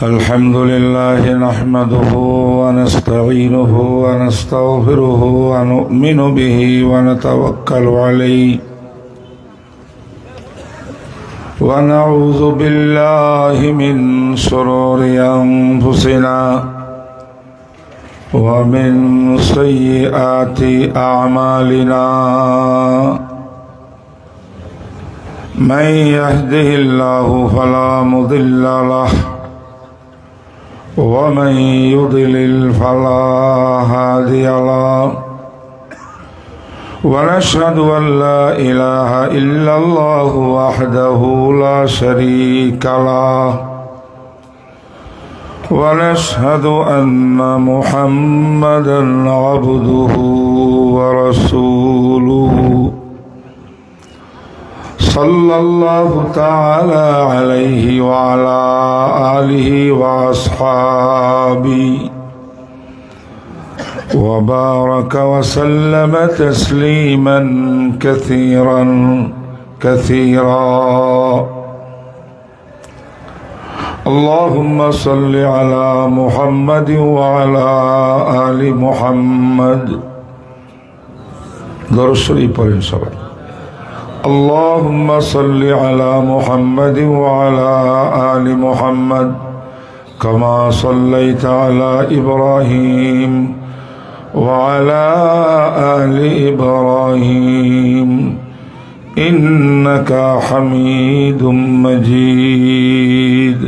الحمد لله نحمده ونستعينه ونستغفره ونؤمن به ونتوكل عليه ونعوذ بالله من شرور أنفسنا ومن سيئات أعمالنا من يهده الله فلا مضل له ومن يضلل فلا هادي له ونشهد أن لا إله إلا الله وحده لا شريك له ونشهد أن محمدا عبده ورسوله صلى الله تعالى عليه وعلى آله وأصحابه وبارك وسلم تسليما كثيرا اللهم صل على محمد وعلى آل محمد درود شريف পড়েন সবাই اللهم صل على محمد وعلى آل محمد كما صليت على إبراهيم وعلى آل إبراهيم إنك حميد مجيد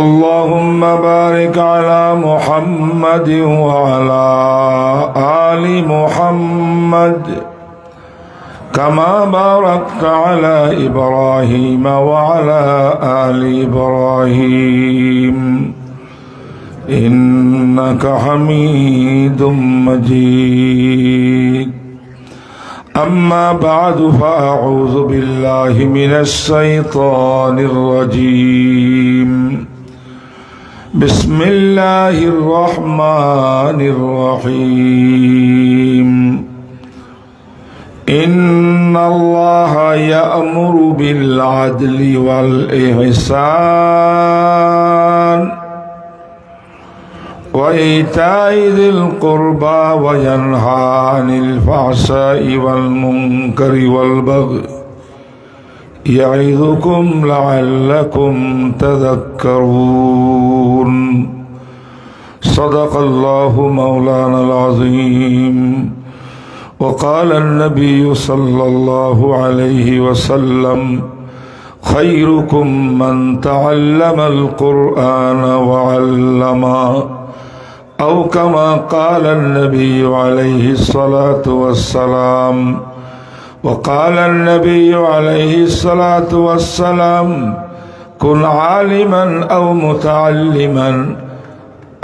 اللهم بارك على محمد وعلى آل محمد كما باركت على إبراهيم وعلى آل إبراهيم إنك حميد مجيد أما بعد فأعوذ بالله من الشيطان الرجيم بسم الله الرحمن الرحيم إن الله يأمر بالعدل والإحسان وإيتاء ذي القربى وينهى عن الفحشاء والمنكر والبغي يعظكم لعلكم تذكرون صدق الله مولانا العظيم وقال النبي صلى الله عليه وسلم خيركم من تعلم القرآن وعلمه أو كما قال النبي عليه الصلاة والسلام وقال النبي عليه الصلاة والسلام كن عالما أو متعلما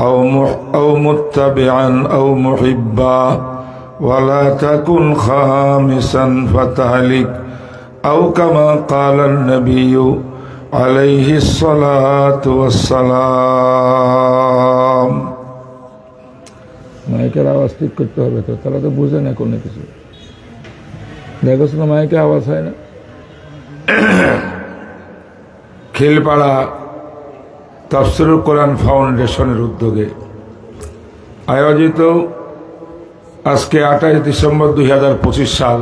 أو متبعا أو محبا ولا تكن خامسا فتهلك أو كما قال النبي عليه الصلاة والسلام মাইকের আওয়াজ ঠিক করতে হবে তো তারা তো বুঝে না কোনো কিছু দেখো না মাইকে আওয়াজ হয় না খিলপাড়া তাফসীরুল কোরআন ফাউন্ডেশনের উদ্যোগে আয়োজিত আজকে 28 ডিসেম্বর 2025 সাল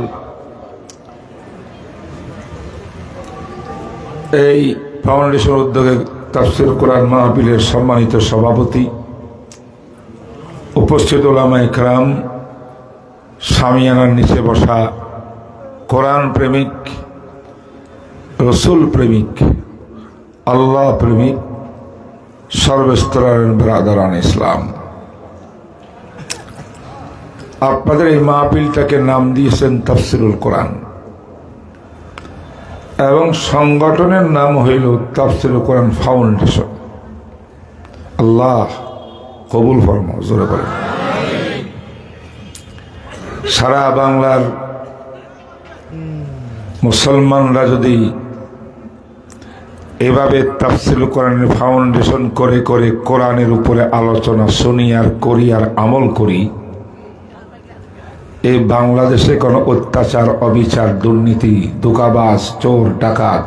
এই ফাউন্ডেশন উদ্যোগে তাফসীরুল কোরআন মাহফিলের সম্মানিত সভাপতি উপস্থিত উলামা ইকরাম শামিয়ানার নিচে বসা কোরআন প্রেমিক রসুল প্রেমিক আল্লাহ প্রেমিক সর্বস্তরের ব্রাদারান ইসলাম আপনাদের এই মাহফিলটাকে নাম দিয়েছেন তাফসীরুল কোরআন এবং সংগঠনের নাম হইল তাফসীরুল কোরআন ফাউন্ডেশন আল্লাহ কবুল ফরমাও জোরে বলেন সারা বাংলার মুসলমানরা যদি এভাবে তাফসীরুল কোরআনের ফাউন্ডেশন করে করে কোরআনের উপরে আলোচনা শুনি আর করি আর আমল করি এই বাংলাদেশে কোনো অত্যাচার অবিচার দুর্নীতি ধোঁকাবাজ চোর ডাকাত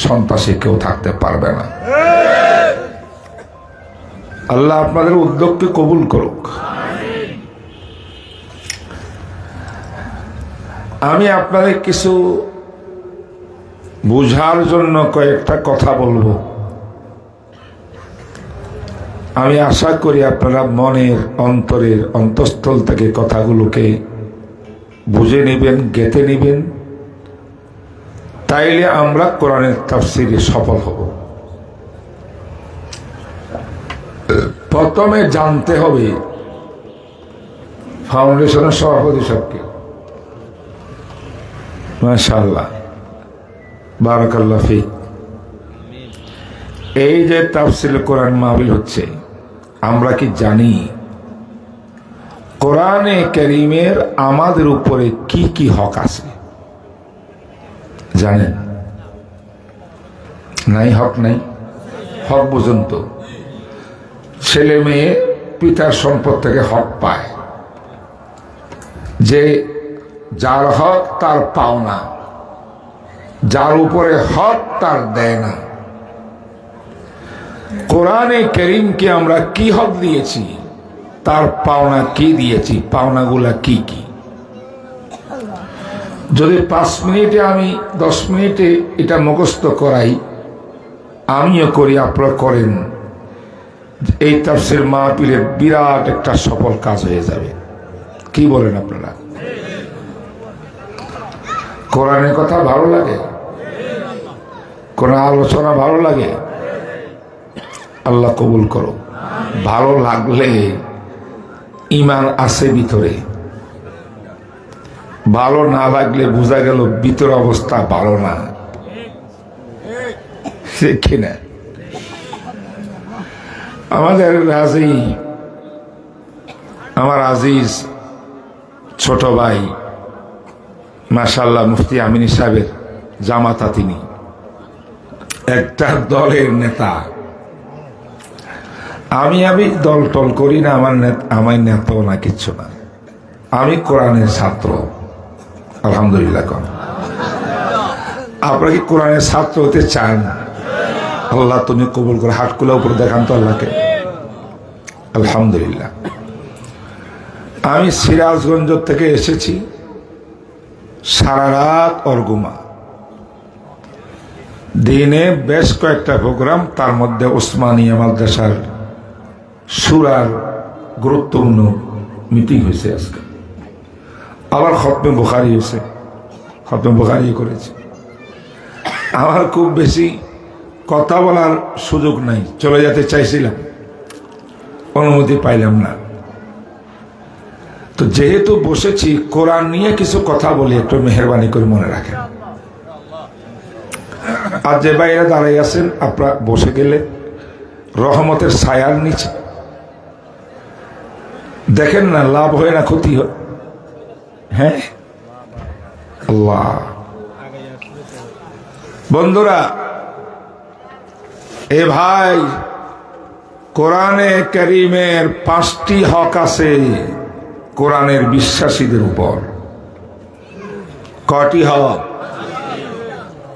সন্ত্রাসী কেউ থাকতে পারবে না। আল্লাহ আপনাদের উদ্যোগকে কবুল করুক। আমি আপনাদের কিছু বুঝার জন্য কয়েকটা কথা বলবো। আমি আশা করি আপনারা মনের অন্তরের অন্তঃস্থল থেকে কথাগুলোকে বুঝে নেবেন, গেঁথে নেবেন, তাইলে আমরা কোরআনের তাফসিরে সফল হব। প্রথমে জানতে হবে ফাউন্ডেশনের সভাপতি সাহেবকে। মাশাআল্লাহ, বারাকাল্লাহ ফিক। এই যে তাফসির কোরআন মাহফিল হচ্ছে, আমরা কি জানি কোরআনে কারীমের আমাদের উপরে কি কি হক আছে? জানেন? নাই? হক নাই? হক বুঝুন তো। ছেলে মেয়ে পিতার সম্পদ থেকে হক পায়, যে যার হক তার পাওনা, যার উপরে হক তার দেয় না। কোরআনে কারীমকে আমরা কি হক দিয়েছি, তার পাওনা কি দিয়েছি, পাওনাগুলা কি কি? যদি 5 মিনিটে আমি 10 মিনিটে এটা মুখস্থ করাই, আমিও করি, আপনারা করেন, এই তাফসীর মাহফিলের বিরাট একটা সফল কাজ হয়ে যাবে। কি বলেন আপনারা? কোরআনের কথা ভালো লাগে? কোরআন আলোচনা ভালো লাগে? আল্লাহ কবুল করো। ভালো লাগলে ঈমান আছে ভিতরে, ভালো না লাগলে বোঝা গেল ভিতর অবস্থা ভালো না, কিনা? আমাদের রাজি, আমার আজিজ ছোট ভাই মাশাআল্লাহ মুফতি আমিন সাহেবের জামাতা, তিনি একটা দলের নেতা। আমি দল টল করি না, আমার নেতাও না, কিচ্ছু না। আমি কোরআনের ছাত্র, আলহামদুলিল্লাহ। আপনারা কি কোরআনের ছাত্র হতে চান? আল্লাহ তুমি কবুল করে। হাটকুলা উপরে দেখান তো আল্লাহকে। আলহামদুলিল্লাহ। আমি সিরাজগঞ্জ থেকে এসেছি, সারা রাত অর্গুমা, দিনে বেশ কয়েকটা প্রোগ্রাম, তার মধ্যে ওসমানিয়া মাদ্রাসার সূরার গুরুত্বপূর্ণ মিটিং হয়েছে আজকে। আবার খতমে বুখারী হয়েছে, খতমে বুখারী করেছে। আমার খুব বেশি কথা বলার সুযোগ নাই, চলে যেতে চাইছিলাম, অনুমতি পাইলাম না। তো যেহেতু বসেছি, কোরআন নিয়ে কিছু কথা বলি, একটু মেহেরবানি করে মনে রাখেন। আর যে বাইরে দাঁড়াই আছেন, আপনারা বসে গেলে রহমতের ছায়ার নিচে দেখেন না, লাভ হয় না ক্ষতি হয়? হ্যাঁ আল্লাহ। বন্ধুরা, এ ভাই, কোরআনে কারীমের 5টি হক আছে কোরআনের বিশ্বাসীদের উপর। কয়টি হক?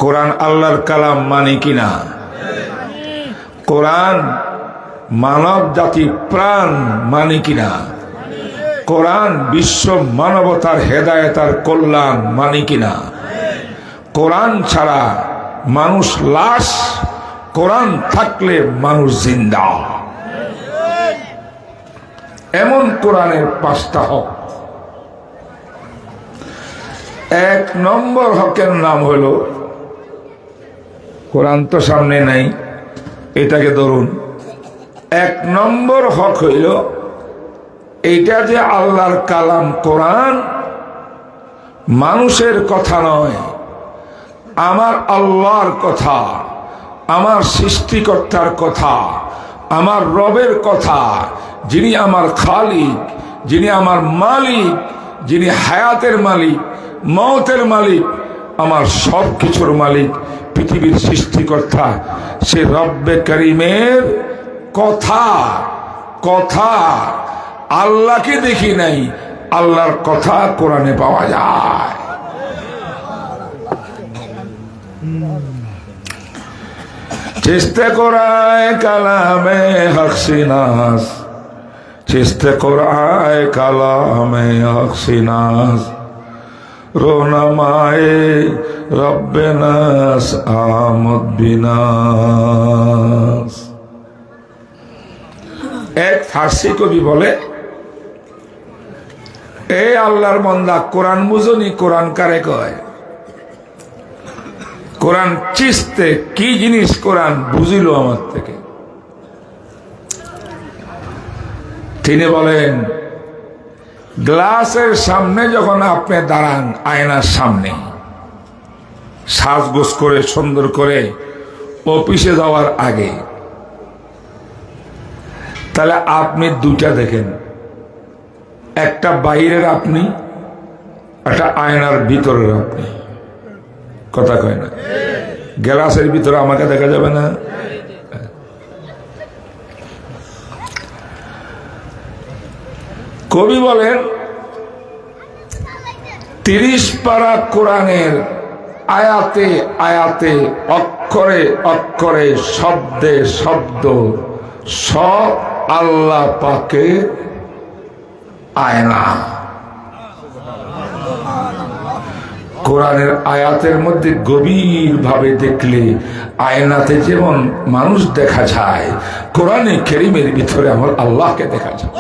কোরআন আল্লাহর কালাম মানে কিনা? কোরআন মানব জাতি প্রাণ মানে কিনা? কোরআন বিশ্ব মানবতার হেদায়েত আর কল্যাণ মানে কিনা? কোরআন ছাড়া মানুষ লাশ, কোরআন থাকলে মানুষ জিন্দা। এমন কোরআনের 5টা হক। 1 নম্বর হকের নাম হলো, কোরআন তো সামনে নাই, এটাকে ধরুন। 1 নম্বর হক হইল এইটা যে আল্লাহর কালাম কোরআন মানুষের কথা নয়, আমার আল্লাহর কথা, আমার সৃষ্টিকর্তার কথা, আমার রবের কথা, যিনি আমার খালিক, যিনি আমার মালিক, যিনি হায়াতের মালিক, মওতের মালিক, আমার সব কিছুর মালিক, পৃথিবীর সৃষ্টিকর্তা, সে রব্বে করিমের কথা। কথা আল্লাহকে দেখি নাই, আল্লাহর কথা কোরআনে পাওয়া যায়। চিস্তে কোরআয় কালামে হকসিনাস, চিস্তে কোরআয় কালামে হকসিনাস, রোনামায়ে রব্বেনাস আমদ বিনাস। এক ফার্সি কবি বলে, এ আল্লাহর বান্দা কোরআন বুঝনি, কোরআন কারে কয়? কোরআন চিস্তে কি জিনিস কোরআন বুঝিল আমার থেকে। তিনি বলেন, গ্লাসের সামনে যখন আপনি দাঁড়ান, আয়নার সামনে সাজগোজ করে সুন্দর করে অফিসে যাওয়ার আগে, তাহলে আপনি দুটা দেখেন, একটা বাইরের আপনি, একটা আয়নার ভিতরের আপনি। কথা কয় না? গ্লাসের ভিতরে আমাকে দেখা যাবে না। কবি বলেন, 30 পারা কোরআনের আয়াতে আয়াতে, অক্ষরে অক্ষরে, শব্দে শব্দ, সব আল্লাহ পাকের আয়না। কোরআনের আয়াতের মধ্যে গভীর ভাবে দেখলে আয়নাতে যেমন মানুষ দেখা যায়, কোরআনে কারীমের ভিতরে আমার আল্লাহকে দেখা যায়।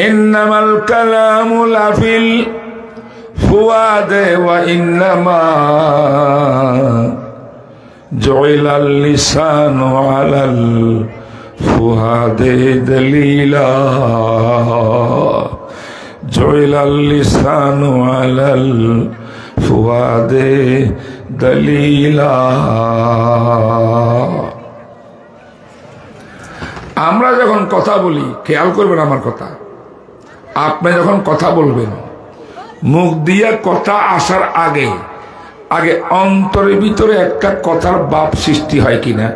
ইন্নামাল কালামু লাফিল ফুয়াদে ওয়া ইন্নামা জুইলাল লিসানু আলাল ফুয়াদে দলিলা, জুইলাল লিসানু আলাল ফুয়াদে দলিলা। আমরা যখন কথা বলি, খেয়াল করবেন আমার কথা, আপনি যখন কথা বলবেন, মুখ দিয়ে কথা আসার আগে আগে অন্তরের ভিতরে একটা কথার ভাব সৃষ্টি হয় কিনা?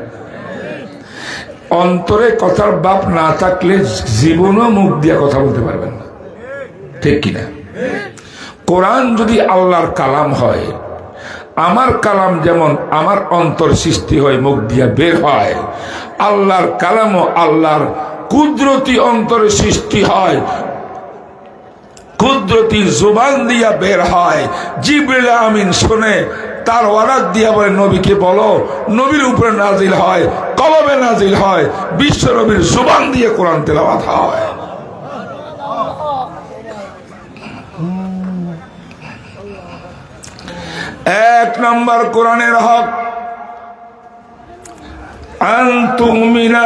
অন্তরে কথার ভাব না থাকলে জীবনও মুখ দিয়ে কথা বলতে পারবেন না, ঠিক কিনা? কোরআন যদি আল্লাহর কালাম হয়, আমার কালাম যেমন আমার অন্তর সৃষ্টি হয়, মুখ দিয়ে বের হয়, আল্লাহর কালামও আল্লাহর কুদরতি অন্তরে সৃষ্টি হয়, কুদরতি জুবান দিয়া বের হয়। জিবরিল আমিন শুনে তার অর্ডার দিয়া বলে, নবীকে বলো, নবীর উপরে নাজিল হয়, কলবে নাজিল হয়, বিশ্ব নবীর জুবান দিয়ে কোরআন তেলাওয়াত হয়। এক নম্বর কোরআনের হক, আনতুমিনা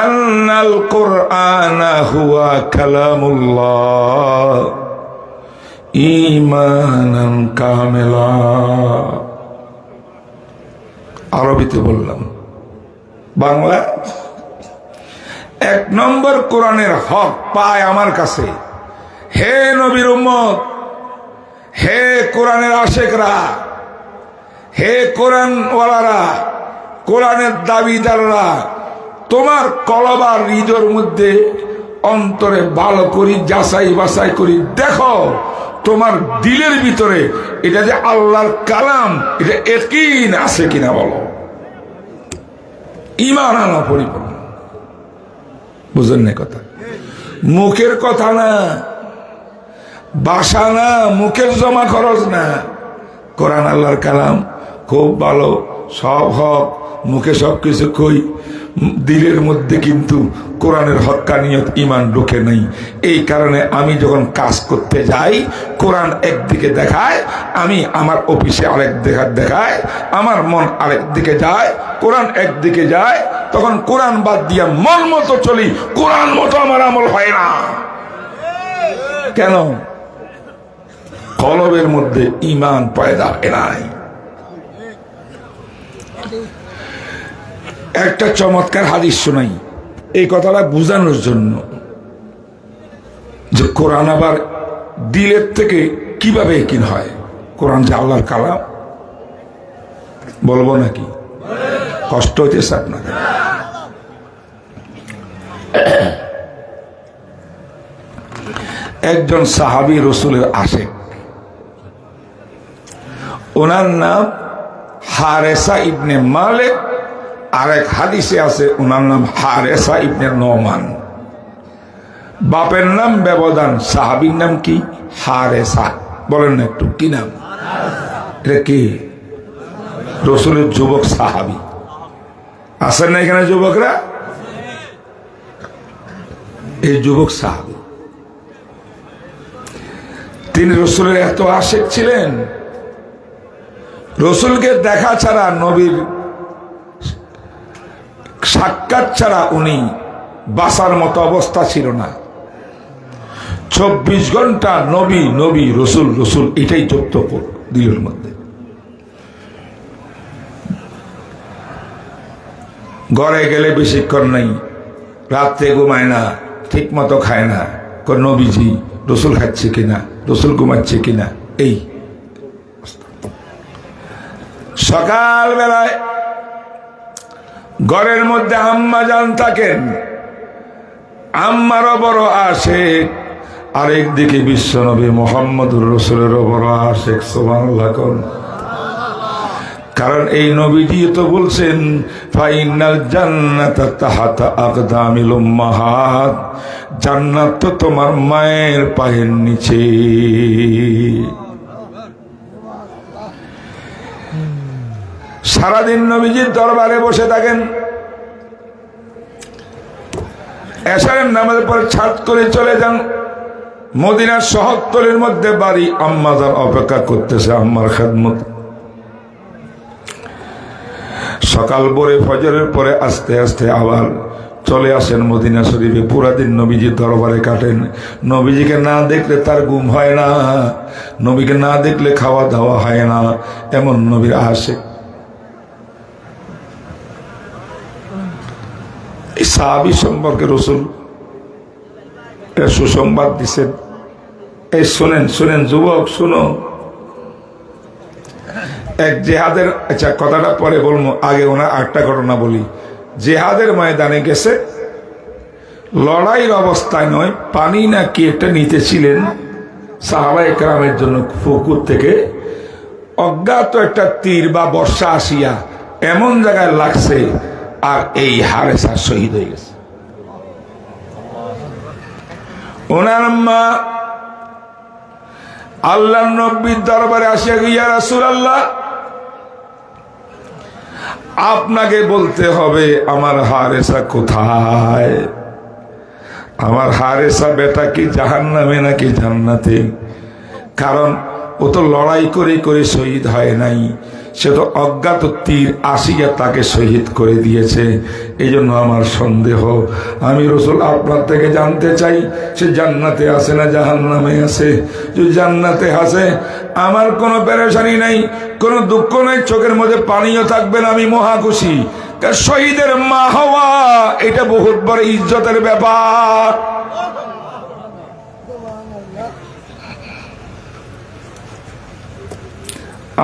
আন্নাল কুরআনা হুয়া কালামুল্লাহ ঈমানান কামিলা। আরবিতে বললাম, বাংলা। এক নম্বর কোরআনের হক পায় আমার কাছে। হে নবীর উম্মত, হে কোরআনের আশেকরা, হে কোরআন ওয়ালারা, কোরআনের দাবিদাররা, তোমার কলবার হৃদয়ের মধ্যে অন্তরে ভালো করি যাচাই বাছাই করি দেখো, তোমার দিলের ভিতরে এটা যে আল্লাহর কালাম, এটা ইয়াকিন আছে কিনা বলো। ঈমান আনা পরিপূর্ণ। বুঝেন না কথা? মুখের কথা না, বাসা না, মুখের জমা খরচ না। কোরআন আল্লাহর কালাম, খুব ভালো, সব হক, মুখে সব কিছু কই, দিলের মধ্যে কিন্তু কোরআনের হক্কানিয়ত ঈমান ঢুকে নেই। এই কারণে আমি যখন কাজ করতে যাই, কোরআন একদিকে দেখায়, আমি আমার অফিসে আরেক দেখায়, আমার মন আরেক দিকে যায়, কোরআন একদিকে যায়, তখন কোরআন বাদ দিয়া মন মতো চলি, কোরআন মতো আমার আমল হয় না। কেন? কলবের মধ্যে ঈমান পয়দা নাই। একটা চমৎকার হাদিস শোনাই এই কথাটা বোঝানোর জন্য, যে কোরআন আবার দিলের থেকে কিভাবে ইয়াকিন হয়। কোরআন যে আল্লাহর কালাম, বলবো নাকি? কষ্ট হইতেছে আপনাদের? একজন সাহাবী রসুলের আশেক, ওনার নাম হারেসা ইবনে মালিক, আরেক হাদিসে আছে ওনার নাম হারেসা ইবনে নোমান। বাপের নাম ব্যবধান, সাহাবীর নাম কি? হারেসা। বলেন না একটু, কি নাম? এটা কি? রাসূলের যুবক সাহাবী। আছেন না এখানে যুবকরা? এই যুবক সাহাবী, তিনি রাসূলের এত আশিক ছিলেন, রাসূলকে দেখা ছাড়া, নবীর সাক্ষাৎ ছাড়া উনি বাঁচার মতো অবস্থা ছিল না। 24 ঘন্টা নবী নবী, রসুল রসুল, এটাই যুক্ত দিলের মধ্যে। ঘরে গেলে বেশিক্ষণ নাই, রাত্রে ঘুমায় না, ঠিক মতো খায় না। নবীজি রসুল খাচ্ছে কিনা, রসুল ঘুমাচ্ছে কিনা। এই সকাল বেলায় ঘরের মধ্যে আম্মা জান থাকেন, আম্মারও বড় আশেক, আরেকদিকে বিশ্বনবী মুহাম্মদুর রাসূলেরও বড় আশেক। সুবহানাল্লাহ। কারণ এই নবীজি তো বলছেন ফাইনাল জান্নাতা তাহাতা আকদামিল উম্মাহাত, জান্নাত তো তোমার মায়ের পায়ের নিচে। সারাদিন নবীজির দরবারে বসে থাকেন, এশারের নামাজের পরে ছাদ করে চলে যান। মদিনার শহরতলির মধ্যে বাড়ি, আম্মা যান অপেক্ষা করতেছে আম্মার খেদমত। সকাল ভোরে ফজরের পরে আস্তে আস্তে আবার চলে আসেন মদিনা শরীফে। পুরা দিন নবীজির দরবারে কাটেন। নবীজিকে না দেখলে তার ঘুম হয় না, নবীকে না দেখলে খাওয়া দাওয়া হয় না, এমন নবীর আশিক। এই সাহাবী সম্পর্কে রাসূল সুসংবাদ দিচ্ছেন। এই শুনেন শুনেন যুবক, শুনো। এক জেহাদের, আচ্ছা কথাটা পরে বলবো, আগে ওনার একটা ঘটনা বলি। জেহাদের ময়দানে গেছে, লড়াইয়ের অবস্থায় নয়, পানি না কি একটা নিতেছিলেন সাহাবায়ে কেরামের জন্য পুকুর থেকে। অজ্ঞাত একটা তীর বা বর্ষা আসিয়া এমন জায়গায় লাগছে, আর এই হারেসা শহীদ হয়ে গেছে। ওনার মা আল্লাহর নবীর দরবারে আসিয়া, ইয়া রাসূলুল্লাহ, আপনাকে বলতে হবে আমার হারেসা কোথায়। আমার হারেসা বেটা কি জাহান্নামে নাকি জান্নাতে? কারণ ও তো লড়াই করে করে শহীদ হয় নাই, সে তো অজ্ঞাত তীর আসিয়া তাকে শহীদ করে দিয়েছে। এই জন্য আমার সন্দেহ। আমি রাসূল আপনার থেকে জানতে চাই, সে জান্নাতে আছে না জাহান্নামে আছে? যদি জান্নাতে আছে, আমার কোনো পেরেশানি নাই, কোনো দুঃখ নাই, চোখের মধ্যে পানিও থাকবে না, আমি মহা খুশি। শহীদের মা হওয়া এটা বহুত বড় ইজ্জতের ব্যাপার।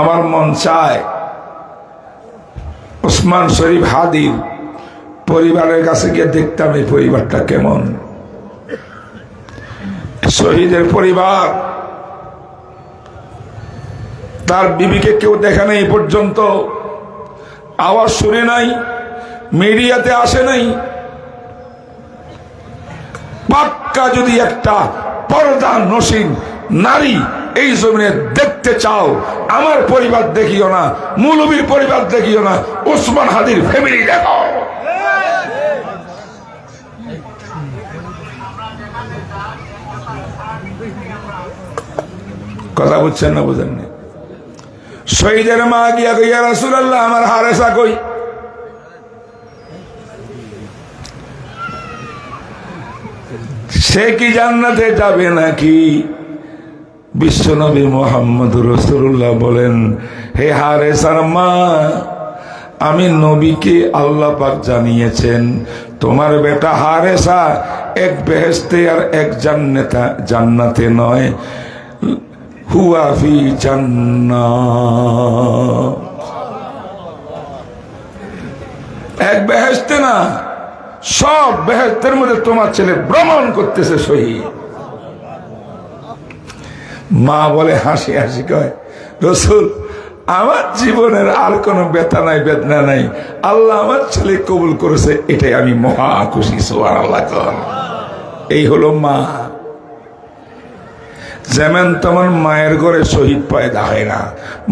আমার মন চায় ওসমান শরীফ হাদির পরিবারের কাছে গিয়ে দেখতাম এই পরিবারটা কেমন। শহীদের পরিবার, তার বিবিকে কেউ দেখে নাই পর্যন্ত, আওয়াজ শুনে নাই, মিডিয়াতে আসে নাই। পাক্কা যদি একটা পর্দা নসীন নারী এই জমিনে দেখতে চাও, আমার পরিবার দেখিও না, মৌলবীর পরিবার দেখিও না, ওসমান হাদির ফ্যামিলি দেখো। কথা বুঝছেন না বুঝেননি? শহীদের মা গিয়া ইয়া রাসূলুল্লাহ, আমার হারেসা কই? সে কি জান্নাতে যাবে নাকি? বিশ্বনবী মুহাম্মদুর রাসূলুল্লাহ বলেন, হে হারেসার মা, আমি নবীকে আল্লাহ পাক জানিয়েছেন তোমার বেটা হারেসা এক বেহেশতে আর এক জান্নাতে নয়, হুয়া ফি জান্নাহ। এক বেহেশতে না, সব বেহেশতের মধ্যে তোমার ছেলে ভ্রমণ করতেছে শহীদ। মা বলে হাসি হাসি কয়, রাসূল আমার জীবনের আর কোনো ব্যথা নাই, বেদনা নাই। আল্লাহ আমার ছেলে কবুল করেছে, এটাই আমি মহা খুশি। সুবহানাল্লাহ। এই হলো মা। যেমন তেমন মায়ের ঘরে শহীদ পয়দা হয় না,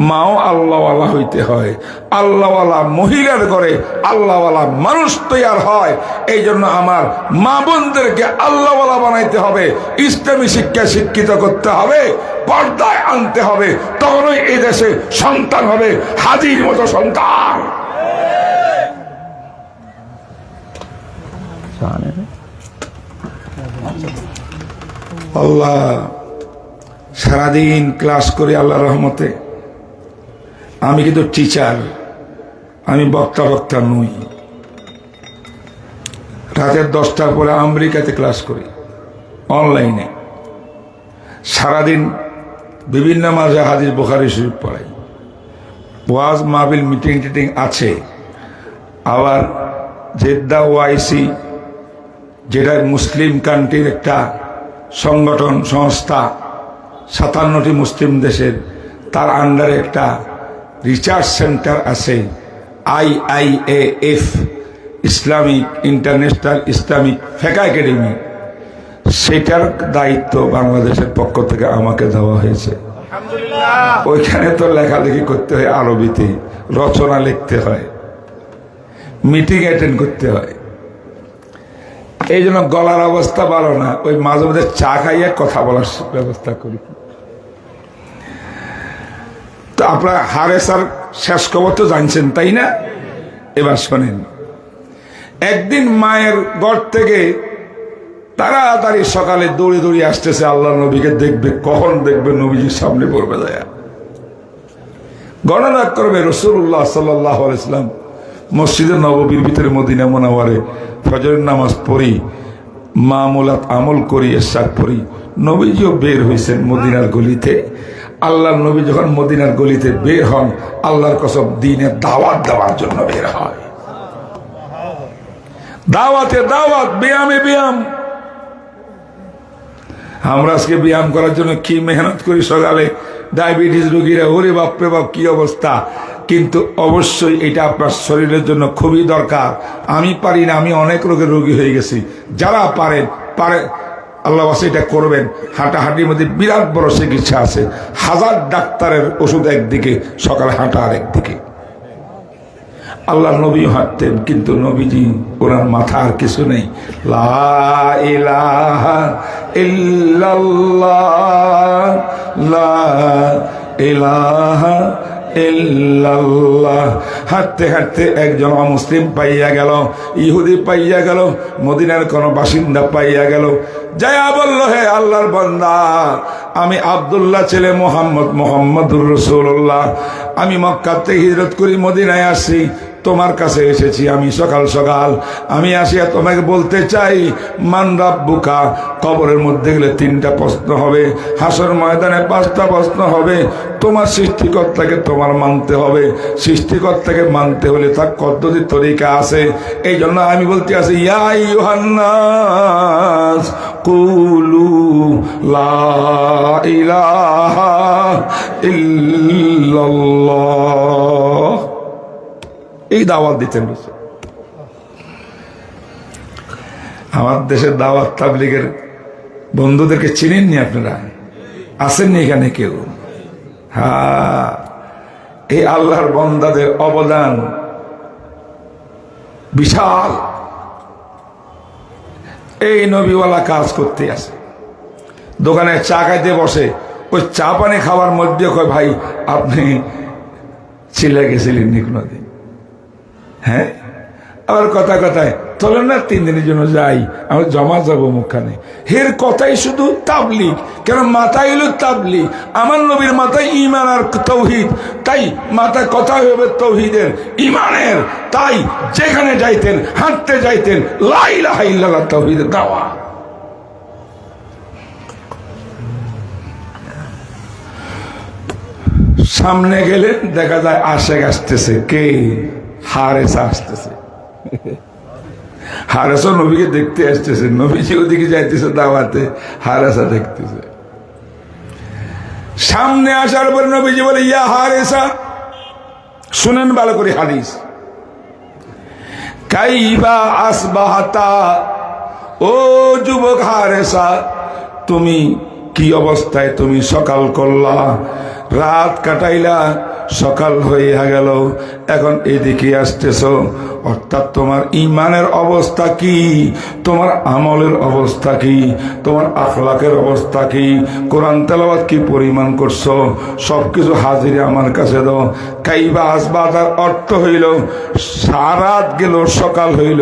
মাও আল্লাহওয়ালা হইতে হয়। আল্লাহওয়ালা মহিলার ঘরে আল্লাহওয়ালা মানুষ তৈয়ার হয়। এই জন্য আমার মা বোনদেরকে আল্লাহওয়ালা বানাইতে হবে, ইসলামী শিক্ষা শিক্ষিত করতে হবে, পর্দায় আনতে হবে। তখনই এই দেশে সন্তান হবে হাজির মতো সন্তান। আল্লাহ সারাদিন ক্লাস করি আল্লাহর রহমতে। আমি কিন্তু টিচার, আমি বক্তা নই। রাতের 10টার পরে আমেরিকাতে ক্লাস করি অনলাইনে। সারাদিন বিভিন্ন মাঝে হাদিস বুখারী শরীফ পড়াই, ওয়াজ মাহফিল মিটিং টিটিং আছে। আবার জেদ্দা ওআইসি, যেটা মুসলিম কান্ট্রির একটা সংগঠন সংস্থা, 57টি মুসলিম দেশের, তার আন্ডারে একটা রিসার্চ সেন্টার আছে, IIAF, ইসলামিক ইন্টারন্যাশনাল ইসলামিক ফেকা একাডেমি। সেটার দায়িত্ব বাংলাদেশের পক্ষ থেকে আমাকে দেওয়া হয়েছে। ওইখানে তো লেখালেখি করতে হয় আরবিতে, রচনা লিখতে হয়, মিটিং অ্যাটেন্ড করতে হয়। এই জন্য গলার অবস্থা ভালো না, ওই মাঝে মাঝে চা খাইয়ে কথা বলার ব্যবস্থা করি। তো আপনারা হারেসার শেষ খবর তো জানছেন, তাই না? এবার শোনেন। একদিন মায়ের ঘর থেকে তাড়াতাড়ি সকালে দৌড়ে দৌড়িয়ে আসতেছে আল্লাহ নবীকে দেখবে, কখন দেখবে নবীজির সামনে পড়বে যায়। গণনা করবে রাসূলুল্লাহ সাল্লাল্লাহু আলাইহি ওয়াসাল্লাম মসজিদে নববীর ভিতরে মদিনা মুনাওয়ারে ফজরের নামাজ পড়ি, মামুলাত আমল করি, ইশরাক পড়ি। নবীজিও বের হয়েছেন মদিনার গলিতে। আল্লাহর নবী যখন মদিনার গলিতে বের হন, আল্লাহর কসম দ্বীনের দাওয়াত দেওয়ার জন্য বের হয়। দাওয়াতে দাওয়াত, ব্যায়ামে ব্যায়াম। আমরা আজকে ব্যায়াম করার জন্য কি মেহনত করি সকালে, ডায়াবেটিস রোগীরা, ওরে বাপরে বাপ কি অবস্থা। কিন্তু অবশ্যই এটা আপনার শরীরের জন্য খুবই দরকার। আমি পারি না, আমি অনেক রোগের রোগী হয়ে গেছি। যারা পারেন আল্লাহ বাসে এটা করবেন। হাঁটাহাঁটির মধ্যে বিরাট বড় চিকিৎসা আছে। 1000 ডাক্তারের ওষুধ একদিকে, সকালে হাঁটা আর একদিকে। আল্লাহ নবী হাঁটতেন, কিন্তু নবীজি ওনার মাথা আর কিছু নেই। লা ইলাহা ইল্লাল্লাহ, লা ইলাহা ইল্লাল্লাহ। হাঁটতে হাঁটতে একজন অমুসলিম পাইয়া গেল, ইহুদি পাইয়া গেল, মদিনার কোন বাসিন্দা পাইয়া গেল। যায়া বলল, হে আল্লাহর বান্দা, আমি আব্দুল্লাহ ছেলে মুহাম্মদুর রাসূলুল্লাহ, আমি মক্কা থেকে হিজরত করি মদিনায় আসছি, তোমার কাছে এসেছি আমি সকাল সকাল। আমি আসিয়া তোমাকে বলতে চাই, মান রাব্বুকা। কবরের মধ্যে গেলে 3টা প্রশ্ন হবে, হাসর ময়দানে 5টা প্রশ্ন হবে। তোমার সৃষ্টিকর্তাকে তোমার মানতে হবে। সৃষ্টিকর্তাকে মানতে হলে তার পদ্ধতি তরিকা আছে। এই জন্য আমি বলতে আছি, ইয়া আইয়ুহান নাস কুলু লা ইলাহা ইল্লাল্লাহ। এই দাওয়াত দিতেন। আমার দেশের দাওয়াত তাবলীগের বন্ধুদেরকে চিনেননি আপনারা? আসেননি এখানে কেউ? হ্যাঁ, এই আল্লাহর বান্দাদের অবদান বিশাল। এই নবীওয়ালা কাজ করতে আসে, দোকানে চা খাইতে বসে, ওই চা পানি খাওয়ার মধ্যে কয়, ভাই আপনি চিল্লা গেছিলেন নি কোনোদিন? হ্যাঁ, আবার কথা কথায় চলেন না 3 দিনের জন্য যাই, আমি জমা যাবো মুখখানে। হের কথাই শুধু তাবলীগ। কেন? মাথায় হলো তাবলীগ। আমার নবীর মাথায় ঈমান আর তাওহীদ, তাই মাথায় কথা হবে তাওহীদের, ঈমানের। তাই যেখানে যাইতেন, হাঁটতে যাইতেন, লা ইলাহা ইল্লাল্লাহ তাওহীদের দাওয়া। সামনে গেলে দেখা যায় আশেক আসতেছে। কে? হারেসা আসতেছে। হারেসা নবীকে দেখতে আসতেছে, নবীজি ওদিকে যাইতেছে দাওয়াতে, হারেসা দেখতেছে। সামনে আসার পর নবীজি বলে, ইয়া হারেসা, শুনেন ভালো করে হাদিস। কাইবা আসবাহাতা, ও যুবক হারেসা, তুমি কি অবস্থায় তুমি সকাল করলা, রাত কাটাইলা, সকাল হইয়া গেল, এখন এদিকে আসতেছ। অর্থাৎ তোমার ইমানের অবস্থা কি, তোমার আমলের অবস্থা কি, তোমার আখলাকের অবস্থা কি, কোরআন তেলাওয়াত কি পরিমাণ করছো, সবকিছু হাজিরে আমার কাছে দাও। কাইবা আসবাদার অর্থ হইল সারাত গেল, সকাল হইল,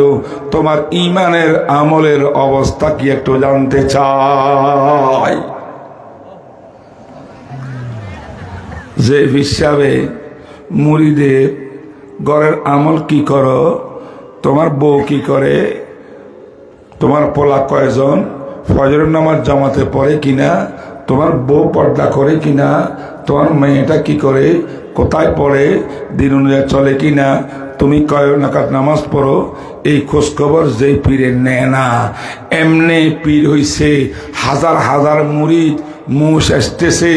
তোমার ইমানের আমলের অবস্থা কি একটু জানতে চাই। যে হিসাবে মুরিদের ঘরের আমল কি করো, তোমার বউ কি করে, তোমার পোলা কয়জন, ফজরের নামাজ জামাতে পড়ে কিনা, তোমার বউ পর্দা করে কিনা, তোমার মেয়েটা কি করে, কোথায় পড়ে, দিন অনুযায়ী চলে কিনা, তুমি কয় রাকাত নামাজ পড়ো, এই খোঁজখবর যেই পীরে নেয় না, এমনি পীর হইছে হাজার হাজার মুরিদ, মুষ আসতেছে,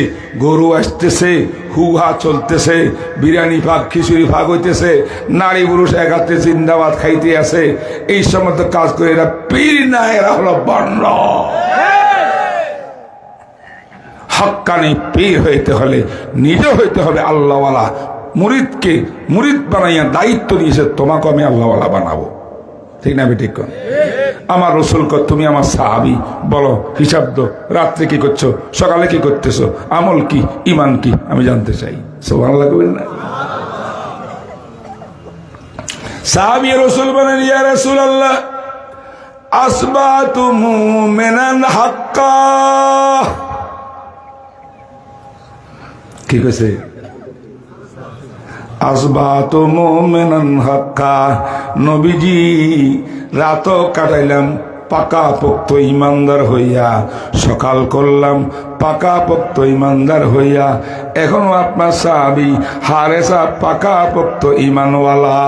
গরু আসতেছে, হুহা চলতেছে, বিরিয়ানি ভাগ খিচুড়ি ভাগ হইতেছে, নারী পুরুষ একাত্রে জিন্দাবাদ খাইতে আছে, এই সমস্ত কাজ করে এরা পীর না, এরা হলো বন্ড। হক্কানি পীর হইতে হলে নিজে হইতে হবে আল্লাহওয়ালা। মুরিদকে মুরিদ বানাইয়া দায়িত্ব দিয়েছে, তোমাকে আমি আল্লাহওয়ালা বানাবো। ঠিক না? ঠিক কর। আমার রসুল কর, তুমি আমার সাহাবী, বলো হিসাব দো, রাত্রে কি করছো, সকালে কি করতেছো, আমল কি, ইমান কি, আমি জানতে চাই। সুবহানাল্লাহ কইবেন না? সাহাবী রসুল বলেন, ইয়া রাসূলুল্লাহ, আসবাতু মুমিনান হাক্কা। কি কইছে? আসবাতু মুমিনান হাক্কা। নবীজি রাত কাটাইলাম পাকা পোক্ত ইমানদার হইয়া, সকাল করলাম পাকা পোক্ত ইমানদার হইয়া, এখনো আপনার সাহাবী হারেসা পাকা পোক্ত ইমানওয়ালা।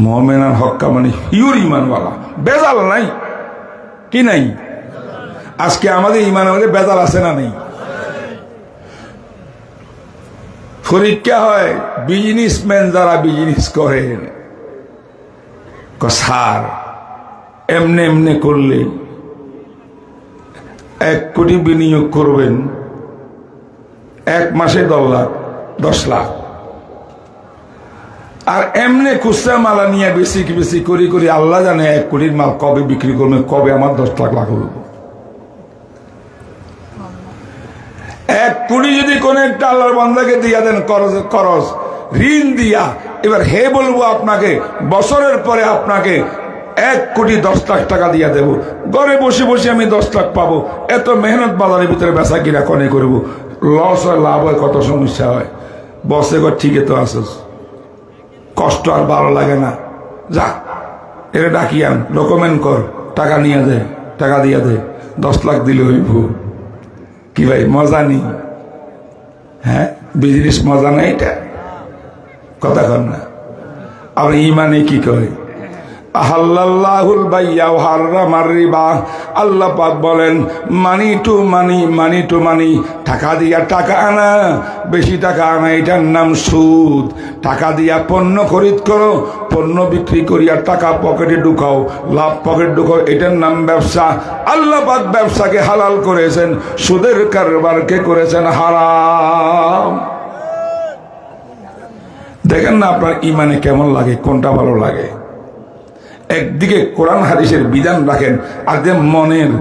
মুমিনান হক্কা মানে হিউর ইমানওয়ালা, বেজাল নাই। কি নাই? আজকে আমাদের ইমানের মধ্যে বেজাল আছে না নেই? পরীক্ষা হয় বিজনেসম্যান যারা বিজনেস করেন, স্যার এমনি এমনি করলে 1 কোটি বিনিয়োগ করবেন, 1 মাসে 10 লাখ, আর এমনি খুচরা মালা নিয়ে বেশি বেশি করি করি, আল্লাহ জানে 1 কোটির মাল কবে বিক্রি করবে, কবে আমার 10 লাখ হইব। 1 কোটি যদি কোন একটা আল্লাহর বান্দাকে দিয়া দেন করজ ঋণ দিয়া, এবার হে বলবো আপনাকে বছরের পরে আপনাকে 1 কোটি 10 লাখ টাকা দিয়া দেব, ঘরে বসে বসে আমি 10 লাখ পাবো, এত মেহনত বাজারের ভিতরে বেচা কিনা কনে করবো, লস হয় লাভ হয়, কত সমস্যা হয়। বসে ঘর ঠিকই তো আসস, কষ্ট আর ভালো লাগে না, যা এরা ডাকিয়ান ডকুমেন্ট কর, টাকা নিয়ে দেয়, টাকা দিয়া দে, 10 লাখ দিলে হইব। কি ভাই মজা নেই? হ্যাঁ, বিজনেস মজা নেই, এটা কথা কর না। আর ইমানে কি করে? আহাল্লাল্লাহুল বাইয়া ওয়া হারামার রিবা। আল্লাহ পাক বলেন money to money, money to money, টাকা দিয়া টাকা আনা, বেশি টাকা আনা, এটার নাম সুদ। টাকা দিয়া পণ্য খরিদ করো, পণ্য বিক্রি করিয়া টাকা পকেটে ঢুকাও, লাভ পকেট ঢুকাও, এটার নাম ব্যবসা। আল্লাহ পাক ব্যবসাকে হালাল করেছেন, সুদের কারবারকে করেছেন হারাম। দেখেন না আপনার ইমানে কেমন লাগে, কোনটা ভালো লাগে? একদিকে কোরআন হাদিসের বিধান রাখেন, আর যে মনের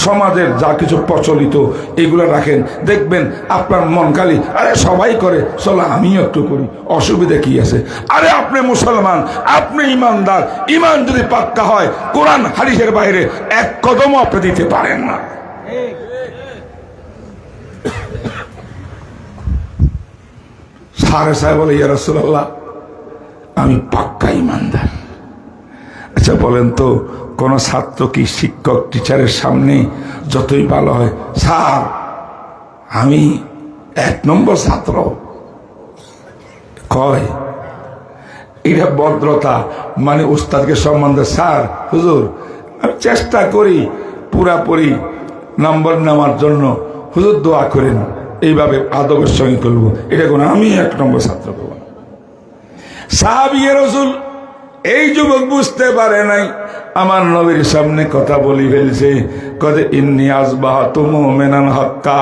সমাজের যা কিছু প্রচলিত এগুলো রাখেন, দেখবেন আপনার মন খালি আরে সবাই করে, চলো আমিও একটু করি, অসুবিধা কি আছে? আরে আপনি মুসলমান, আপনি ইমানদার, ইমান যদি পাক্কা হয় কোরআন হাদিসের বাইরে 1 কদমও আপনি দিতে পারেন না। সারে সাহেব বলে, ইয়া রাসূলুল্লাহ আমি পাক্কা ইমানদার। আচ্ছা বলেন তো, কোন ছাত্র কি শিক্ষক টিচারের সামনে যতই ভালো হয়, স্যার আমি 1 নম্বর ছাত্র কয়? এটা ভদ্রতা, মানে উস্তাদকে সম্মান দেয়। স্যার হুজুর আমি চেষ্টা করি পুরাপুরি নম্বর নেওয়ার জন্য, হুজুর দোয়া করেন, এইভাবে আদবের সঙ্গে করবো, এটা কোনো আমি 1 নম্বর ছাত্র করব না। সাহাবী রাসূল এই যুবক বুঝতে পারে নাই, আমার নবীর সামনে কথা বলি ফেলছে, কদে ইন্নী আসবাহতু মুমিনান হাক্কা,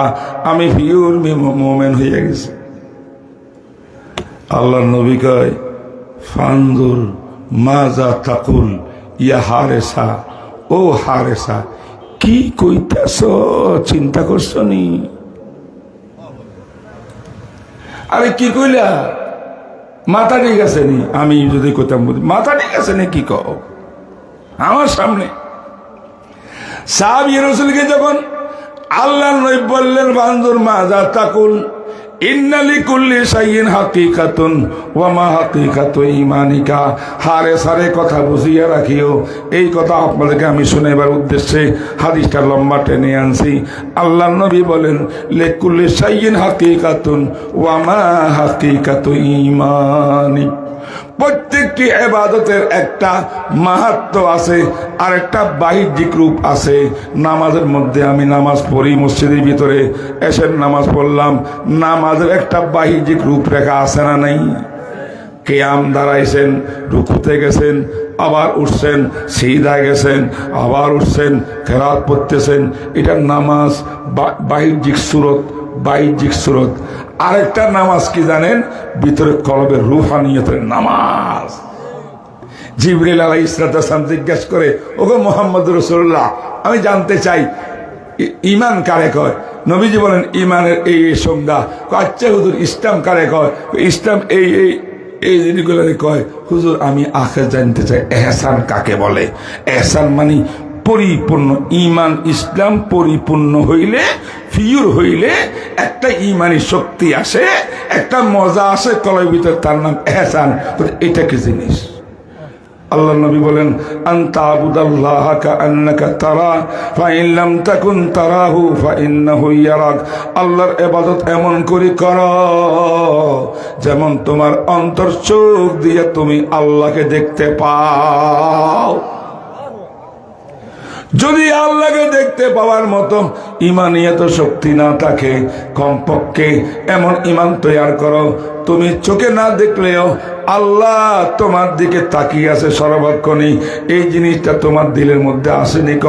আমি পিওর মুমিন হয়ে গেছি। আল্লাহর নবী কয়, ফানজুর মাজা তাকুল ইয়া হারেসা, ও হারেসা, কি কইতাছ, চিন্তা করছো নি? আরে কি কইলা, মাথা ঠিক আছে নি? আমি যদি কইতাম মাথা ঠিক আছে নি, কি কও আমার সামনে? সাহাবী রাসূলকে যখন আল্লাহর নবী বললেন, ফানজুর মাজা তাকুল ইন্না লিকুল্লি শাইইন হাকিকাতুন ওয়া মা হাকিকাতু ঈমানিকা, হারে সারে কথা বুঝিয়ে রাখিও। এই কথা আপনাদেরকে আমি শোনাবার উদ্দেশ্যে হাদিসটা লম্বা টেনে আনছি। আল্লাহর নবী বলেন, লিকুল্লি শাইইন হাকিকাতুন ওয়া মা হাকিকাতু ঈমানি, প্রত্যেকটি ইবাদতের একটা মাহাত্ম্য আছে আর একটা বাহ্যিক রূপ আছে। নামাজের মধ্যে আমি নামাজ পড়ি, মসজিদের ভিতরে এসে নামাজ পড়লাম, নামাজের একটা বাহ্যিক রূপরেখা আছে না নাই? কিয়াম দাঁড়াইছেন, রুকুতে গেছেন, আবার উঠছেন, সিজদায় গেছেন, আবার উঠছেন, কেরাত পড়তেছেন, এটা নামাজ, বাহ্যিক সুরত, বাহ্যিক সুরত। আরেকটা নামাজ কি জানেন? ভিতরে কলবের রূহানিয়তের নামাজ। জিবরিল আলাইহিস সালাম জিজ্ঞাসা করে, ওগো মুহাম্মদ রাসূলুল্লাহ, আমি জানতে চাই ঈমান কারে কয়? নবীজি বলেন, ঈমানের এই সংজ্ঞা। আচ্ছা হুজুর, ইসলাম কারে কয়? ইসলাম এই এই এই জিনিসগুলো কয়। হুজুর, আমি আখের জানতে চাই, এহসান কাকে বলে? এহসান মানে পরিপূর্ণ ঈমান। ইসলাম পরিপূর্ণ হইলে, ফিউর হইলে একটা ঈমানি শক্তি আসে, একটা মজা আসে কলের ভিতরে, তার নাম এহসান। এটা কি জিনিস? আল্লাহ নবী বলেন, আনতা আবুদাল্লাহা কাআন্নাকা তারা ফাইন লাম তাকুন তারাহু ফাইন্নাহু ইয়ারাক। আল্লাহর ইবাদত এমন করে করো যেমন তোমার অন্তর চোখ দিয়ে তুমি আল্লাহকে দেখতে পাও। যদি আল্লাহকে দেখতে পাওয়ার মতো ঈমানিয়ত শক্তি না থাকে, কমপক্ষে এমন ঈমান তৈরি করো, তুমি চোখে না দেখলেও আল্লাহ তোমার দিকে তাকিয়ে আছে সর্বক্ষণই। এই জিনিসটা তোমার দিলের মধ্যে আসেনি ক?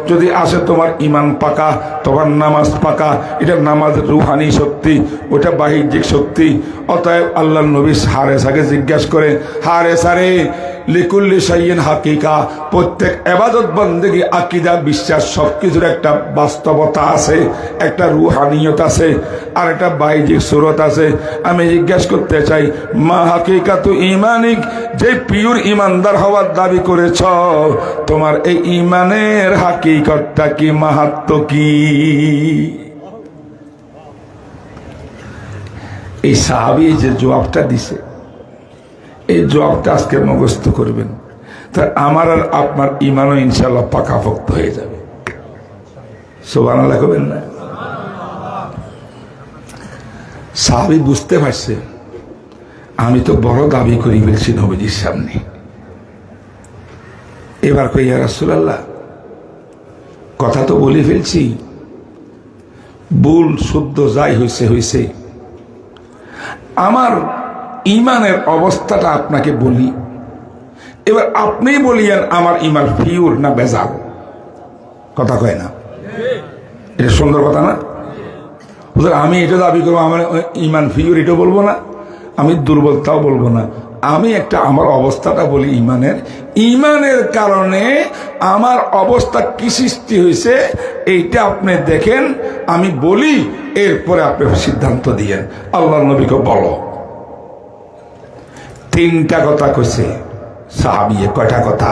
যদি আসে, তোমার ঈমান পাকা, তোমার নামাজ পাকা। এটা নামাজের রুহানি শক্তি, ওটা বাহ্যিক শক্তি। অতএব আল্লাহর নবী হারেসাকে জিজ্ঞাসা করে, হারেসারে, লিকুল্লি শাইইন হাকিকা, প্রত্যেক ইবাদত বন্দেগী, আকীদা, বিশ্বাস সবকিছুর একটা বাস্তবতা আছে, একটা রুহানিয়ত আছে, আর একটা বাহ্যিক সুরত আছে। আমি জিজ্ঞাসা করতে চাই, মা হাকিকাতু ঈমানিক, যে পিওর ঈমানদার হওয়ার দাবি করেছ, তোমার এই ঈমানের হাকিকতটা কি, মাহাত্ম্য কি? এই সাহাবী যে জবাবটা দিছে, এই জবাবটা আজকে মুখস্থ করবেন, তা আমার আর আপনার ঈমানও ইনশাআল্লাহ পাকাপোক্ত হয়ে যাবে। সুবহানাল্লাহ কবেন না? সাহাবী বুঝতে পারছে, আমি তো বড় দাবি করি ফেলছি নবীজির সামনে। এবার কই, ইয়া রাসূলুল্লাহ, কথা তো বলে ফেলছি, ভুল শুদ্ধ যাই হয়েছে হয়েছে, আমার ঈমানের অবস্থাটা আপনাকে বলি, এবার আপনি বলিয়েন আমার ঈমান ফিউর না বেজাল। কথা কয় না? এটা সুন্দর কথা না? আমি এটা দাবি করবো আমার ঈমান ফিউর, এটা বলবো না, আমি দুর্বলতাও বলবো না, আমি একটা আমার অবস্থাটা বলি ঈমানের। ঈমানের কারণে আমার অবস্থা কি সৃষ্টি হয়েছে এইটা আপনি দেখেন, আমি বলি, এরপরে আপনি সিদ্ধান্ত দিয়েন। আল্লাহর নবীকে বলো। 3টা কথা কইছে সাহাবী। কয়টা কথা?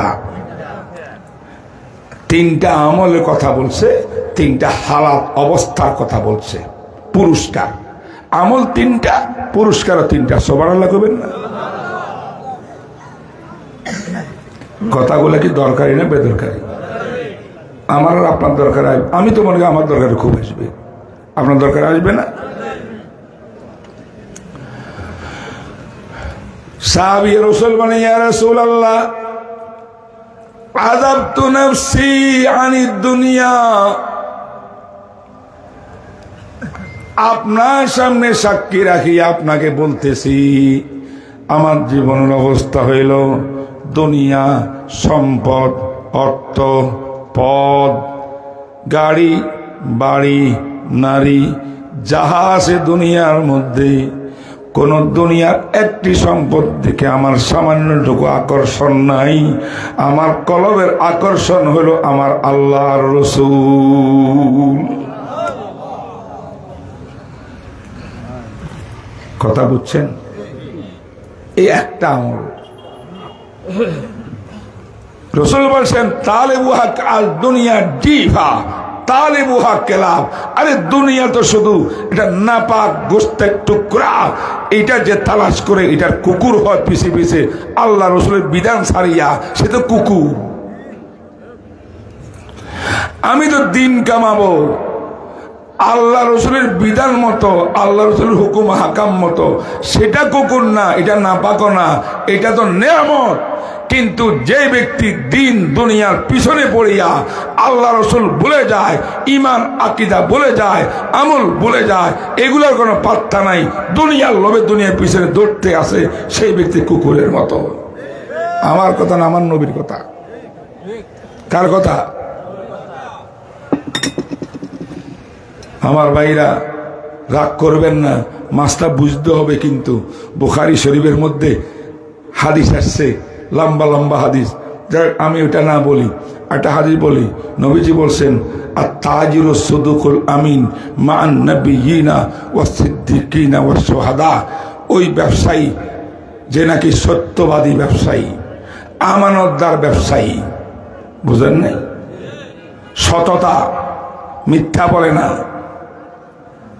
3টা আমলের কথা বলছে, 3টা হালাত অবস্থার কথা বলছে। পুরস্কার, আমল 3টা, পুরস্কারও 3টা। সুবহানাল্লাহ কইবেন না? কথাগুলো কি দরকারি না বেদরকারি? আমার আর আপনার দরকার, আমি তো মনে করি আমার দরকারে খুব আসবে, আপনার দরকারে আসবে না? সাহাবী রাসূল বলেন, ইয়া রাসূলুল্লাহ, আযাবতু নাফসি আনিদ দুনিয়া, আপনার সামনে সাক্ষী রাখি আপনাকে বলতেছি, আমার জীবনের অবস্থা হইল দুনিয়া, সম্পদ, অর্থ, পদ, গাড়ি, বাড়ি, নারী, যাহা আছে দুনিয়ার মধ্যে, কোন দুনিয়ার একটি সম্পদ দেখে আমার সামান্যটুকু আকর্ষণ নাই। আমার কলবের আকর্ষণ হলো আমার আল্লাহর রাসূল। কথা বুঝছেন? এই একটা আমল। রাসূল বলছেন তালিবুহা আল দুনিয়া ডিভা তালিবুহা কেলাব। আরে দুনিয়া তো শুধু এটা নাপাক গোস্তের টুকরা, এটা যে তালাশ করে এটার কুকুর হয় পিছে পিছে, আল্লাহ রাসূলের বিধান ছাড়িয়া সে তো কুকুর। আমি তো দিন কামাবো আল্লাহ রসুলের বিধান মতো, আল্লাহ রসুলের হুকুম হাকাম মতো, সেটা কুকুর না, এটা নাপাকও না, এটা তো নেয়ামত। কিন্তু যে ব্যক্তি দিন দুনিয়ার পিছনে পড়িয়া আল্লাহ রসুল ভুলে যায়, ইমান আকিদা ভুলে যায়, আমল ভুলে যায়, এগুলোর কোনো পাত্তা নাই, দুনিয়ার লোভে দুনিয়ার পিছনে দৌড়তে আসে, সেই ব্যক্তি কুকুরের মতো। আমার কথা না, আমার নবীর কথা। কার কথা? আমার ভাইরা রাগ করবেন না, মাসটা বুঝতে হবে। কিন্তু বুখারী শরীফের মধ্যে হাদিস আসছে, লম্বা লম্বা হাদিস, যাক আমি ওটা না বলি, একটা হাদিস বলি। নবীজি বলছেন আত-তাজিরু সুদুকুল আমিন মান নবিয়িনা ওয়াস সিদ্দিকিনা ওয়াস শুহাদা। ওই ব্যবসায়ী যে নাকি সত্যবাদী ব্যবসায়ী, আমানতদার ব্যবসায়ী, বুঝেন নাই? সততা, মিথ্যা বলে না,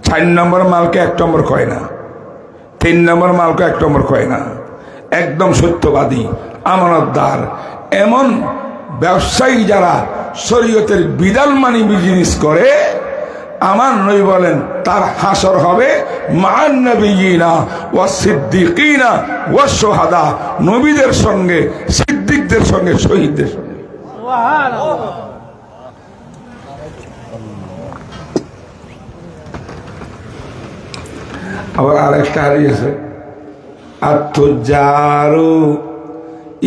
4 নম্বর মালকে 1 নম্বর কয় না, 3 নম্বর মালকে 1 নম্বর কয় না, একদম সত্যবাদী, আমানতদার। এমন ব্যবসায়ী যারা শরীয়তের বিধান মানি বিজনেস করে, আমার নবী বলেন তার হাসর হবে মান নবিয়িনা ওয়াস সিদ্দিকিনা ওয়াস শুহাদা, নবীদের সঙ্গে, সিদ্দিকদের সঙ্গে, শহীদদের সঙ্গে। সুবহানাল্লাহ। আবার আরেকটা হাদিস আছে, আত-তুজ্জারু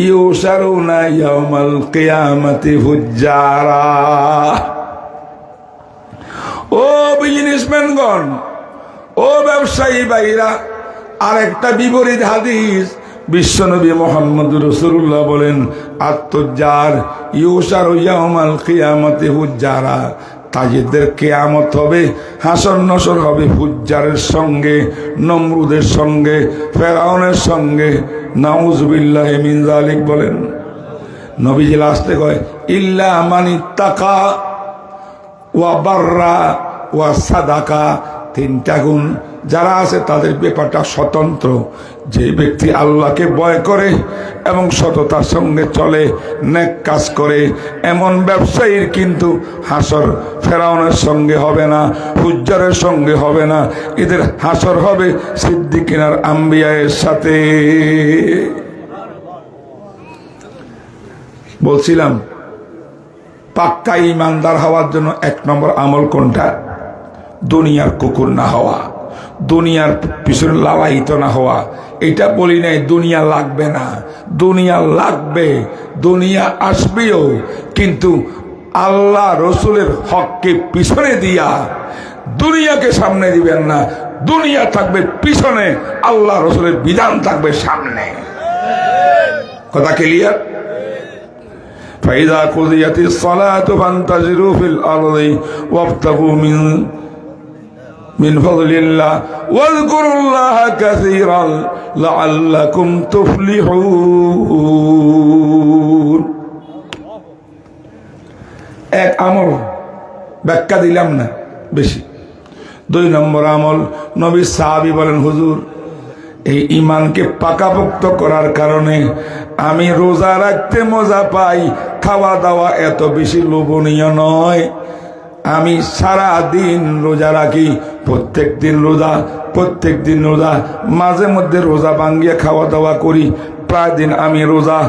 ইউশারুনা ইয়াউমাল কিয়ামাতি ফুজ্জারা। ও বিজনেসম্যানগণ, ও ব্যবসায়ী ভাইরা, আরেকটা বিপরীত হাদিস। বিশ্বনবী মুহাম্মদ রাসূলুল্লাহ বলেন আত-তুজ্জার ইউশারু ইয়াউমাল কিয়ামাতি ফুজ্জারা। তাজিদের কিয়ামত হবে, হাসর নসর হবে ফুজ্জারের সঙ্গে, নমরুদের সঙ্গে, ফেরাউনের সঙ্গে। নাউযুবিল্লাহি মিন যালিক বলেন। নবীজি লাস্টে কয় ইল্লা মানিত্তাকা ওয়া বাররা ওয়া সাদাকা। 3টা গুণ যারা আছে তাদের ব্যাপারটা স্বতন্ত্র। যে ব্যক্তি আল্লাহকে ভয় করে এবং সততার সঙ্গে চলে, নেক কাজ করে, এমন ব্যবসায়ীর কিন্তু হাসর ফেরাউনের সঙ্গে হবে না, ফুজ্জারের সঙ্গে হবে না, এদের হাসর হবে সিদ্দিকিন আর আম্বিয়ায়ের সাথে। বলছিলাম পাক্কা ইমানদার হওয়ার জন্য 1 নম্বর আমল কোনটা? দুনিয়ার কুকুর না হওয়া, দুনিয়ার পিছনে লালায়িত না হওয়া। এটা বলি নাই দুনিয়া লাগবে না, দুনিয়া লাগবে, দুনিয়া আসবেও, কিন্তু আল্লাহ রসুলের হককে পিছনে দিয়া দুনিয়াকে সামনে দিবেন না। দুনিয়া থাকবে পিছনে, আল্লাহ রসুলের বিধান থাকবে সামনে। কথা ক্লিয়ার? ফাইদা কুদিয়াতিস সালাতু ফান্তাজিরু ফিল আরদি ওয়াবতাগু মিন ফাদলিল্লাহ ওয়াযকুরুল্লাহা কাসীরান লাআল্লাকুম তুফলিহুন। এক আমল ব্যাখ্যা দিলাম না বেশি। 2 নম্বর আমল, নবী সাহাবী বলেন হুজুর এই ইমানকে পাকাপোক্ত করার কারণে আমি রোজা রাখতে মজা পাই, খাওয়া দাওয়া এত বেশি লোভনীয় নয়। আমি সারা দিন রোজা রাখি, প্রত্যেক দিন রোজা প্রত্যেক দিন রোজা, মাঝে মধ্যে রোজা ভাঙ্গিয়ে খাওয়া দাওয়া করি, প্রায় দিন আমি রোজা।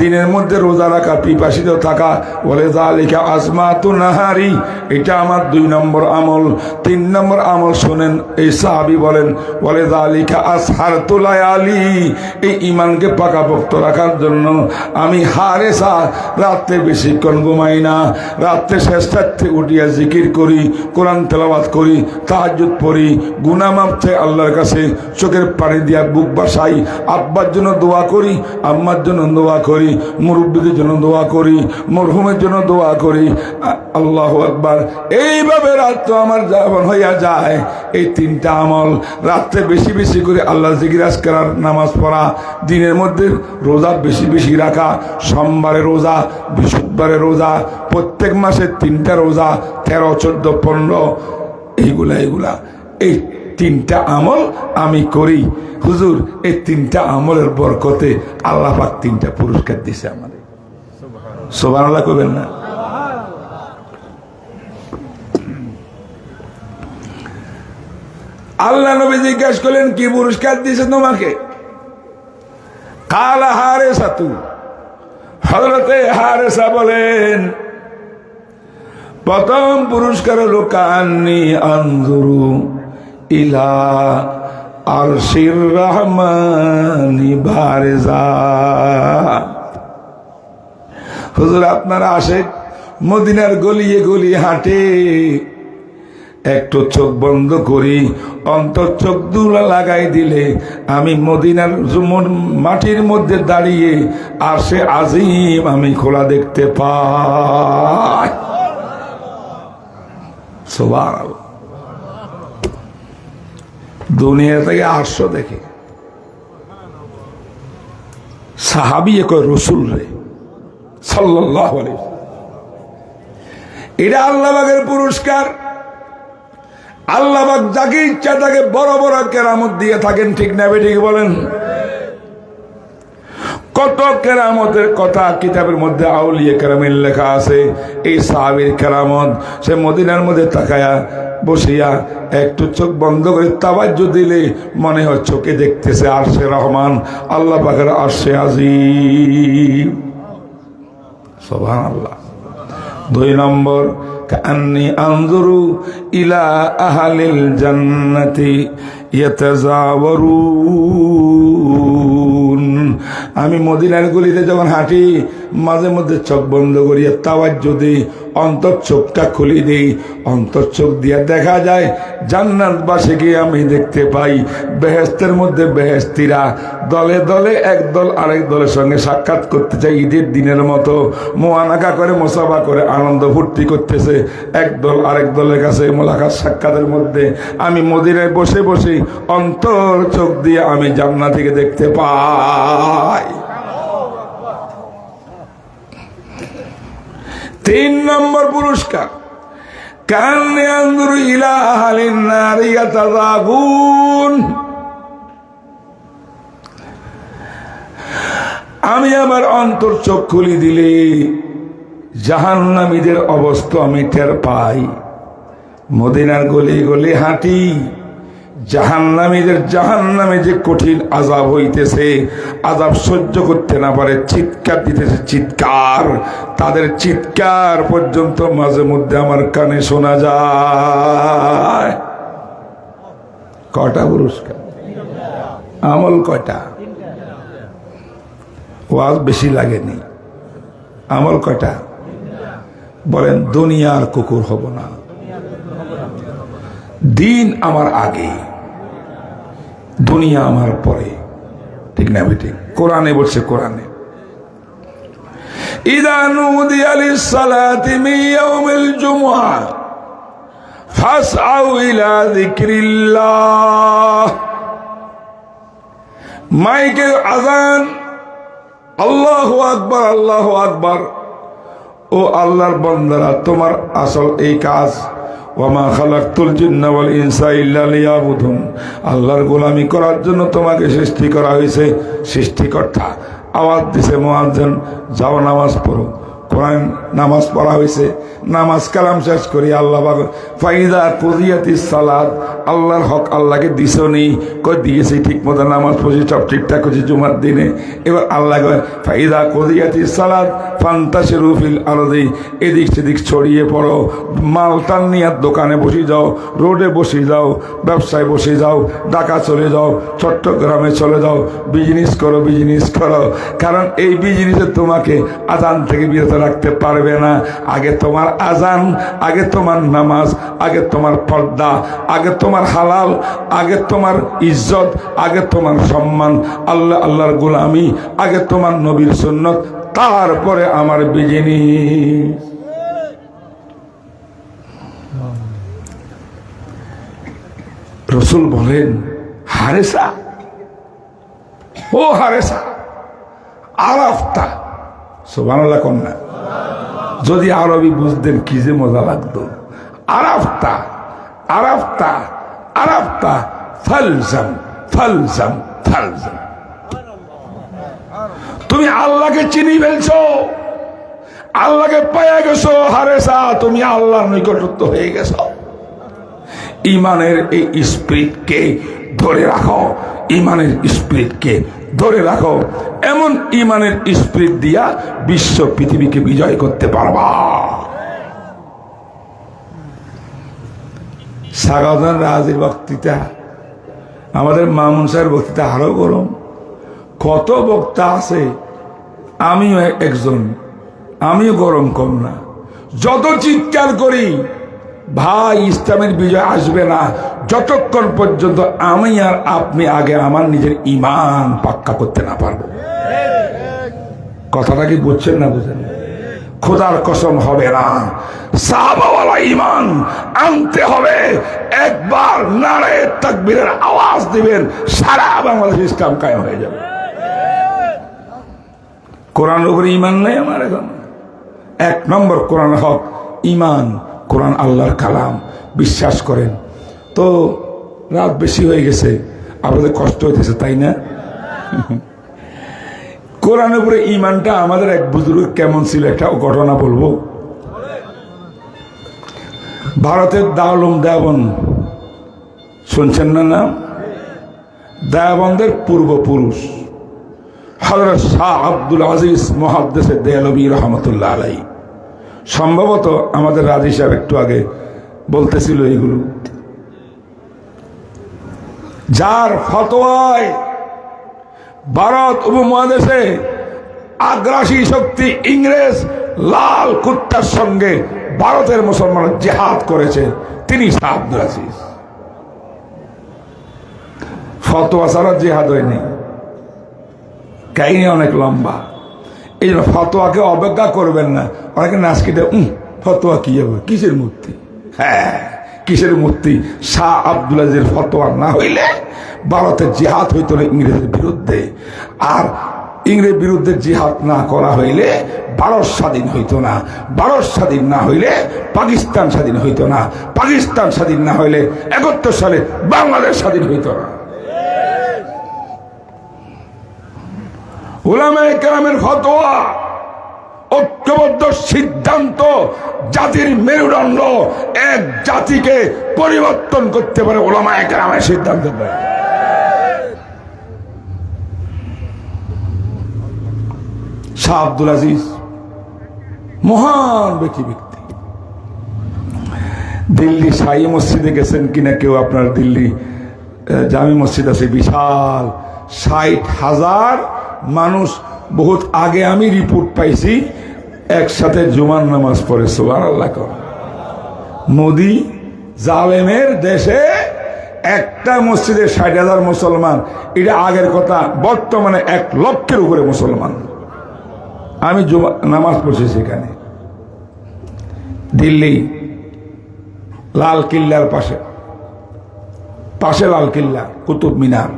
দিনের মধ্যে রোজা রাখা, পিপাসিত থাকা, বলে যালিকা আসমাতু নাহারি, এটা আমার 2 নম্বর আমল। 3 নম্বর আমল শোনেন, এই সাহাবী বলেন, বলে যালিকা আসহারতু লায়ালি, এই ঈমানকে পাকাপোক্ত রাখার জন্য আমি হারেসা রাত্রে বেশিক্ষণ ঘুমাই না, রাত্রে শেষ রাত্রে উঠিয়া জিকির করি, কোরআন তেলাওয়াত করি, তাহাজ্জুদ পড়ি, গুনাহ মাফ চাই আল্লাহর কাছে, চোখের পানি দিয়া বুক বাসাই, আব্বার জন্য দোয়া করি, আম্মার জন্য দোয়া করি, মুরব্বীদের জন্য দোয়া করি, মরহুমের জন্য দোয়া করি। আল্লাহু আকবার। এইভাবে রাত তো আমার যেমন হইয়া যায়। এই 3টা আমল, রাত্রে বেশি বেশি করে আল্লাহ জিকির আজকার, নামাজ পড়া, দিনের মধ্যে রোজা বেশি বেশি রাখা, সোমবারে রোজা, বৃহস্পতিবারে রোজা, প্রত্যেক মাসে 3টা রোজা, 13, 14, 15, এইগুলা এই 3টা আমল আমি করি। হুজুর, এই 3টা আমলের বরকতে আল্লাহ পাক 3টা পুরস্কার দিছে আমাদের। সুবহানাল্লাহ কইবেন না? আল্লাহ নবী জিজ্ঞাসা করলেন, কি পুরস্কার দিছে তোমাকে? কালা হারেসাতু, হযরতে হারেসা বলেন, প্রথম পুরস্কার হলো কান্নি আনজুরু ইলা আরশির রহমানি বারজা। হুজুর, আপনারা আসে মদিনার গলিয়ে গলিয়ে হাঁটে, একটু চোখ বন্ধ করি, অন্তর চোখ দুলা লাগাই দিলে আমি মদিনার মাটির মধ্যে দাঁড়িয়ে আরশে আজিম আমি খোলা দেখতে পাই। সুবহানাল্লাহ। দুনিয়া থেকে 800 দেখে সাহাবী কয় রসুল রে সাল্লাল্লাহু আলাইহি ওয়াসাল্লাম। এটা আল্লাহ পাকের পুরস্কার। আল্লাহ পাক যাকে ইচ্ছা তাকে বড় বড় কেরামত দিয়ে থাকেন, ঠিক না ঠিক বলেন? কত কেরামতের কথা কিতাবের মধ্যে আউলিয়া কেরামের লেখা আছে। এই সাহাবীর কেরামত, সে মদিনার মধ্যে তাকায়া বসিয়া একটু চোখ বন্ধ করে তাওয়াজ্জু দিলে মনে হয় চোখে দেখতেছে আরশে রহমান, আল্লাহ পাকের আরশে আজিম। সুবহানাল্লাহ। 2 নম্বর, কান্নি আনজুরু ইলা আহলিল জান্নাতি ইয়াতাজাওয়ারুন। আমি মদিনার গলিতে যখন হাঁটি, মাঝে মধ্যে চোখ বন্ধ করিয়া তাওয়াজ্জু দিই, অন্তর চোখটা খুলি দিই, অন্তর চোখ দিয়ে দেখা যায় জান্নাতবাসীকে আমি দেখতে পাই। বেহেশতের মধ্যে বেহেশতিরা দলে দলে এক দল আরেক দলের সঙ্গে সাক্ষাৎ করতে চাই, ঈদের দিনের মতো মোয়ানাকা করে, মোসাফা করে, আনন্দ ফুর্তি করতেছে। এক দল আরেক দলের কাছে মোলাকাত সাক্ষাতের মধ্যে আমি মদিনায় বসে বসে অন্তর চোখ দিয়ে আমি জান্নাতীকে দেখতে পাই। 3 নম্বর পুরস্কার, কান্নি আনজুরু ইলা আহলিন নারি ইয়াতাযাগুন। আমি আমার অন্তর চোখ খুলি দিলে জাহান্নামীদের অবস্থা আমি টের পাই। মদিনার গলি গলি হাঁটি, জাহান্নামীদের জাহান্নামে যে কঠিন আযাব হইতেছে, আযাব সহ্য করতে না পারে চিৎকার দিতেছে, চিৎকার, তাদের চিৎকার পর্যন্ত মাঝে মধ্যে আমার কানে শোনা যায়। কয়টা পুরস্কার? আমল কয়টা? ওয়াজ বেশি লাগেনি। আমল কয়টা? বলেন, দুনিয়ার কুকুর হব না, দিন আমার আগে, দুনিয়া আমার পরে, ঠিক না বেটি? কোরআনে বলছে, কোরআনে ইযা নুদিয়া লিস-সালাতি মিন ইয়াউমিল জুমআহ ফাসআউ ইলা যিকরিল্লাহ। মাইকে আযান, আল্লাহু আকবার, আল্লাহু আকবার। ও আল্লাহর বান্দারা, তোমার আসল এই কাজ, ওয়ামা খালাকতুল জিন্না ওয়াল ইনসা ইল্লা লিয়াবুদুন, আল্লাহর গোলামি করার জন্য তোমাকে সৃষ্টি করা হয়েছে। সৃষ্টিকর্তা আওয়াজ দিছে, মুয়াজ্জিন যাও নামাজ পড়ো। কোরআন নামাজ পড়া হয়েছে, নামাজ কালাম শেষ করি আল্লাহ পাক ফাইদা কুদিয়াতিস সালাত, আল্লাহর হক আল্লাহকে দিছো নি? কই দিয়েছি, ঠিক মতো নামাজ পড়ছি, সব ঠিকঠাক করছি জুমার দিনে। এবার আল্লাহ কয় ফাইদা কদিয়াতিস সালাত ফান্তাশিরু ফিল আরদি, এদিক সেদিক ছড়িয়ে পড়ো, মালটাল নিয়ে দোকানে বসে যাও, রোডে বসে যাও, ব্যবসায় বসে যাও, ঢাকা চলে যাও, চট্টগ্রামে চলে যাও, বিজনেস করো, বিজনেস করো। কারণ এই বিজনেসে তোমাকে আজান থেকে বিরত রাখতে পারবে না। আগে তোমার আজান, আগে তোমার নামাজ, আগে তোমার পর্দা, আগে তোমার হালাল, আগে তোমার ইজ্জত, আগে তোমার সম্মান, আল্লাহ আল্লাহর গোলামি, আগে তোমার নবীর সুন্নত, তারপরে আমার বিজনেস। রসুল বলেন হারেসা, ও হারেসা, আরাফতা, সুবহানাল্লাহ কন্যা, যদি আরবি বুঝতেন কি যে মজা লাগতো। আরাফতা, আরাফতা, আরাফতা, ফালজাম, ফালজাম, ফালজাম। তুমি আল্লাহকে চিনি ফেলছো, আল্লাহকে পেয়ে গেছো হারেসা, তুমি আল্লাহর নিকটত্ব হয়ে গেছো। ইমানের এই স্পিরিটকে ধরে রাখো, ইমানের স্পিরিটকে ধরে রাখো। এমন ইমানের স্পিরিট দিয়া বিশ্ব পৃথিবীকে বিজয় করতে পারবা। সাগাউদ্দিন রাজির বক্তৃতা, আমাদের মামুন সাহেবের বক্তৃতা আরো গরম। কত বক্তা আছে, আমিও একজন, আমিও গরম কম না। যত চিৎকার করি ভাই ইসলামের বিজয় আসবে না যতক্ষণ পর্যন্ত আমি আর আপনি আগে আমার নিজের ঈমান পাক্কা করতে না পারবো। কথাটা কি বুঝছেন না বুঝেন? খোদার কসম হবে না, সাহাবাওয়ালা ঈমান আনতে হবে। একবার নারে তাকবীরের আওয়াজ দিবেন, সারা বাংলাদেশ ইসলাম কায়েম হয়ে যাবে। কোরআনের উপরে ঈমান নেই আমার এখন। এক নম্বর কোরআন হক, ঈমান, কোরআন আল্লাহর কালাম, বিশ্বাস করেন। তো রাত বেশি হয়ে গেছে, আপনাদের কষ্ট হইতেছে তাই না? কোরআনের উপরে ঈমানটা আমাদের এক বুজুর্গ কেমন ছিল একটা ঘটনা বলবো। ভারতের দারুল দেওবন্দ শুনছেন না নাম? দেওবন্দের পূর্বপুরুষ হযরত শাহ আব্দুল আজিজ মুহাদ্দিস দেহলভী রহমতুল্লাহ আলাইহি, সম্ভবত আমাদের রাজি সাহেব একটু আগে বলতেছিল এগুলো, যার ফতোয়ায় ভারত উপমহাদেশে আগ্রাসী শক্তি ইংরেজ লাল কুত্তার সঙ্গে ভারতের মুসলমান জিহাদ করেছে, তিনি শাহ আব্দুল আজিজ। ফতোয়া ছাড়া জিহাদ হয়নি, কাহিনী অনেক লম্বা। এই জন্য ফতোয়াকে অবজ্ঞা করবেন না। অনেকে নাচকিতে ফতোয়া কি হবে, কিসের মূর্তি? হ্যাঁ, কিসের মূর্তি? শাহ আব্দুল আজিজের ফতোয়া না হইলে ভারতের জিহাদ হইত না ইংরেজের বিরুদ্ধে। আর ইংরেজ বিরুদ্ধে জিহাদ না করা হইলে ভারত স্বাধীন হইত না। ভারত স্বাধীন না হইলে পাকিস্তান স্বাধীন হইত না। পাকিস্তান স্বাধীন না হইলে ৭১ সালে বাংলাদেশ স্বাধীন হইত না। উলামায়ে কেরামের ফতোয়া, ঐক্যবদ্ধ সিদ্ধান্ত জাতির মেরুদণ্ড। এক জাতিকে পরিবর্তন করতে পারে উলামায়ে কেরামের সিদ্ধান্ত। শাহ আব্দুল আজিজ মহান ব্যক্তি। দিল্লি শাহী মসজিদে গেছেন কিনা কেউ? আপনার দিল্লি জামি মসজিদ আছে বিশাল, ৬০,০০০ মানুষ। বহুত আগে আমি রিপোর্ট পাইছি একসাথে জুমার নামাজ পড়ে। সুবহানাল্লাহ। মোদি জালেমের দেশে একটা মসজিদে ৬০,০০০ মুসলমান, এটা আগের কথা। বর্তমানে ১,০০,০০০ উপরে মুসলমান। আমি নামাজ পড়ছি সেখানে, দিল্লি লাল কিল্লার পাশে, লাল কিল্লা, কুতুব মিনার।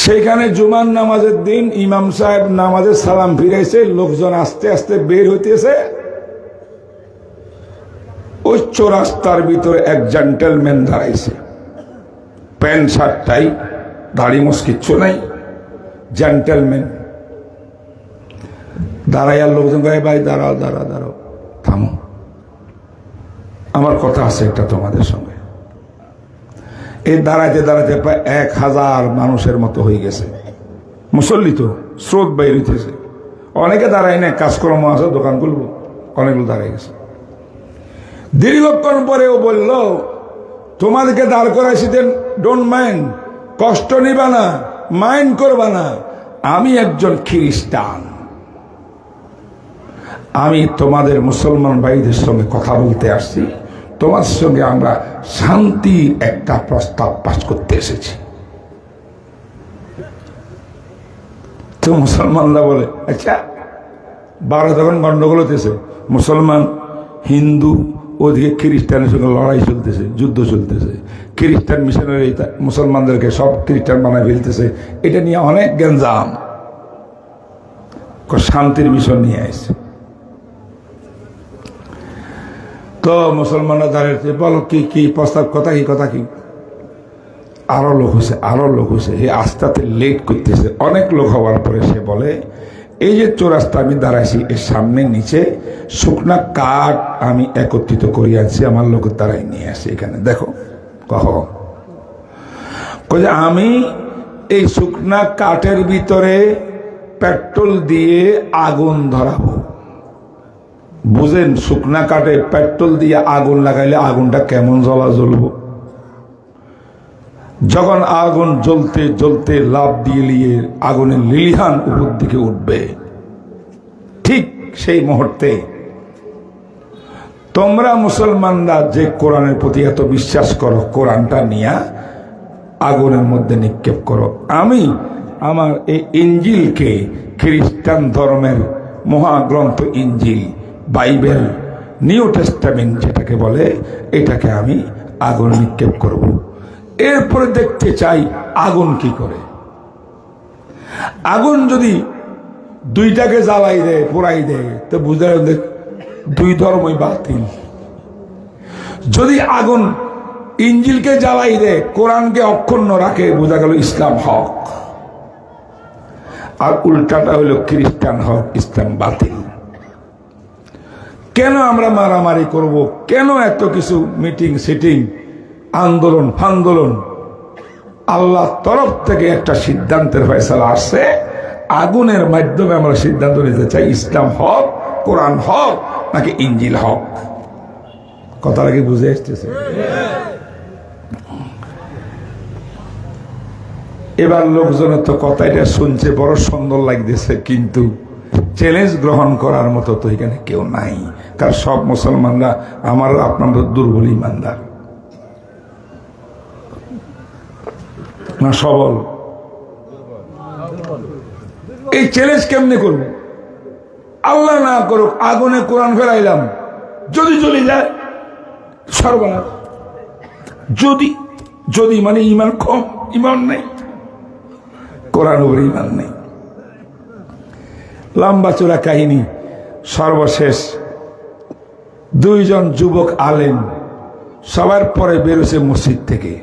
সেখানে জুমার নামাজের দিন ইমাম সাহেব নামাজের সালাম ফিরাইছে, লোকজন আস্তে আস্তে বের হইতেছে। ওই চৌরাস্তার ভিতরে এক জেন্টলম্যান দাঁড়াইছে, প্যান্ট শার্ট টাই, দাড়ি মোছ কিচ্ছু নাই, জেন্টলম্যান দাঁড়াইয়া লোকজন গায়ে, ভাই দাঁড়াও দাঁড়াও দাঁড়াও, থামো। আমার কথা আছে একটা তোমাদের সঙ্গে। এই দাঁড়াইতে দাঁড়াইতে প্রায় 1000 মানুষের মতো হয়ে গেছে। মুসল্লি তো স্রোত বাইর হইতেছে, অনেকে দাঁড়ায় না, কাজকর্ম আছে, দোকান খুলবো, অনেকগুলো দাঁড়ায় গেছে। দীর্ঘক্ষণ পরেও বলল, তোমাদেরকে দাঁড় করাইছি, ডোন্ট মাইন্ড, কষ্ট নিবা না, মাইন্ড করবা না, আমি একজন খ্রিস্টান, আমি তোমাদের মুসলমান ভাইদের সঙ্গে কথা বলতে আসছি, তোমার সঙ্গে আমরা শান্তি একটা প্রস্তাব পাশ করতে এসেছি। তো মুসলমানরা বলে, আচ্ছা, বারো তখন গন্ডগোল হতেছে, মুসলমান হিন্দু, ওদিকে খ্রিস্টানের সঙ্গে লড়াই চলতেছে, যুদ্ধ চলতেছে, খ্রিস্টান মিশনারি মুসলমানদেরকে সব খ্রিস্টান বানায় ফেলতেছে, এটা নিয়ে অনেক গ্যাঞ্জাম। শান্তির মিশন নিয়ে আসছে। তো মুসলমানরা দাঁড়িয়ে বলো কি কি প্রস্তাব, কথা কি, কথা কি। আরো লোক হয়েছে, আরো লোক হয়েছে, এই আস্তাতে লেট করতেছে। অনেক লোক হওয়ার পরে সে বলে, এই যে চৌরাস্তা আমি দাঁড়াইছি, এর সামনে নিচে শুকনা কাঠ আমি একত্রিত করি আনছি, আমার লোকের দ্বারাই নিয়ে আসি, এখানে দেখো। আমি এই শুকনা কাঠের ভিতরে পেট্রোল দিয়ে আগুন ধরাবো। বুঝেন, শুকনা কাঠে পেট্রোল দিয়ে আগুন লাগাইলে আগুনটা কেমন জ্বলবো। যখন আগুন জ্বলতে জ্বলতে লাফ দিয়ে নিয়ে আগুনের লিলিহান উপর দিকে উঠবে, ঠিক সেই মুহূর্তে তোমরা মুসলমানরা যে কোরআনের প্রতি এত বিশ্বাস করো, কোরআনটা নিয়ে আগুনের মধ্যে নিক্ষেপ করো। আমি আমার এই ইঞ্জিলকে, খ্রিস্টান ধর্মের মহাগ্রন্থ ইঞ্জিল, বাইবেল, নিউ টেস্টামেন্ট যেটাকে বলে, এটাকে আমি আগুন নিক্ষেপ করব। এরপরে দেখতে চাই আগুন কি করে। আগুন যদি দুইটাকে জ্বালাই দেয়, পোড়াই দেয়, তো বুঝতে দুই ধর্মই বাতিল। যদি আগুন ইঞ্জিলকে জ্বালাই দেয়, কোরআনকে অক্ষুণ্ণ রাখে, বোঝা গেল ইসলাম হক। আর উল্টাটা হলো খ্রিস্টান হক, ইসলাম বাতিল। কেন আমরা মারামারি করব? কেন এত কিছু মিটিং সিটিং, আন্দোলন ফান্দোলন? আল্লাহর তরফ থেকে একটা সিদ্ধান্তের ফয়সালা আসছে, আগুনের মাধ্যমে আমরা সিদ্ধান্ত নিতে চাই, ইসলাম হক, কোরআন হক নাকি ইঞ্জিল হক। কথাটা কি বুঝে আসতেছে? এবার লোকজনের তো কথাটা শুনছে, বড় সুন্দর লাগতেছে, কিন্তু চ্যালেঞ্জ গ্রহণ করার মতো তো এখানে কেউ নাই। কারণ সব মুসলমানরা আমার আপনার দুর্বল ইমানদার না, সবল। এই চ্যালেঞ্জ কেমনে করব? আল্লাহ না করুক, আগুনে কোরআন ফেলাইলাম, যদি চলে যায় সর্বনাশ। যদি যদি মানে ইমান কম, ইমান নেই, কোরআন উপরে ইমান নেই। লম্বা চূড়া কাহিনী। সর্বশেষ দুইজন যুবক আলেম সবার পরে বেরোছে মসজিদ থেকে।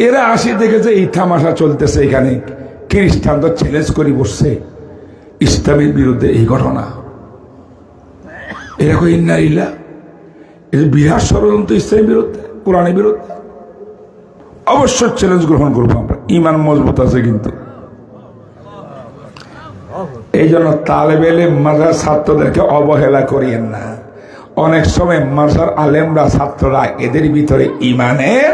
এরা আসি দেখেছে এই তামাশা চলতেছে, এখানে খ্রিস্টান তো চ্যালেঞ্জ করে বসছে ইসলামের বিরুদ্ধে এই ঘটনা। এরকম ইন্নারিল্লা, এই বিরাট ষড়যন্ত্র ইসলামের বিরুদ্ধে, কোরআনের বিরুদ্ধে। অবশ্যই চ্যালেঞ্জ গ্রহণ করবো আমরা, ইমান মজবুত আছে। কিন্তু এই জন্য তালেব ইলম মাদ্রাসার ছাত্রদেরকে অবহেলা করিয়েন না। অনেক সময় মাদ্রাসার আলেমরা, ছাত্ররা, এদের ভিতরে ইমানের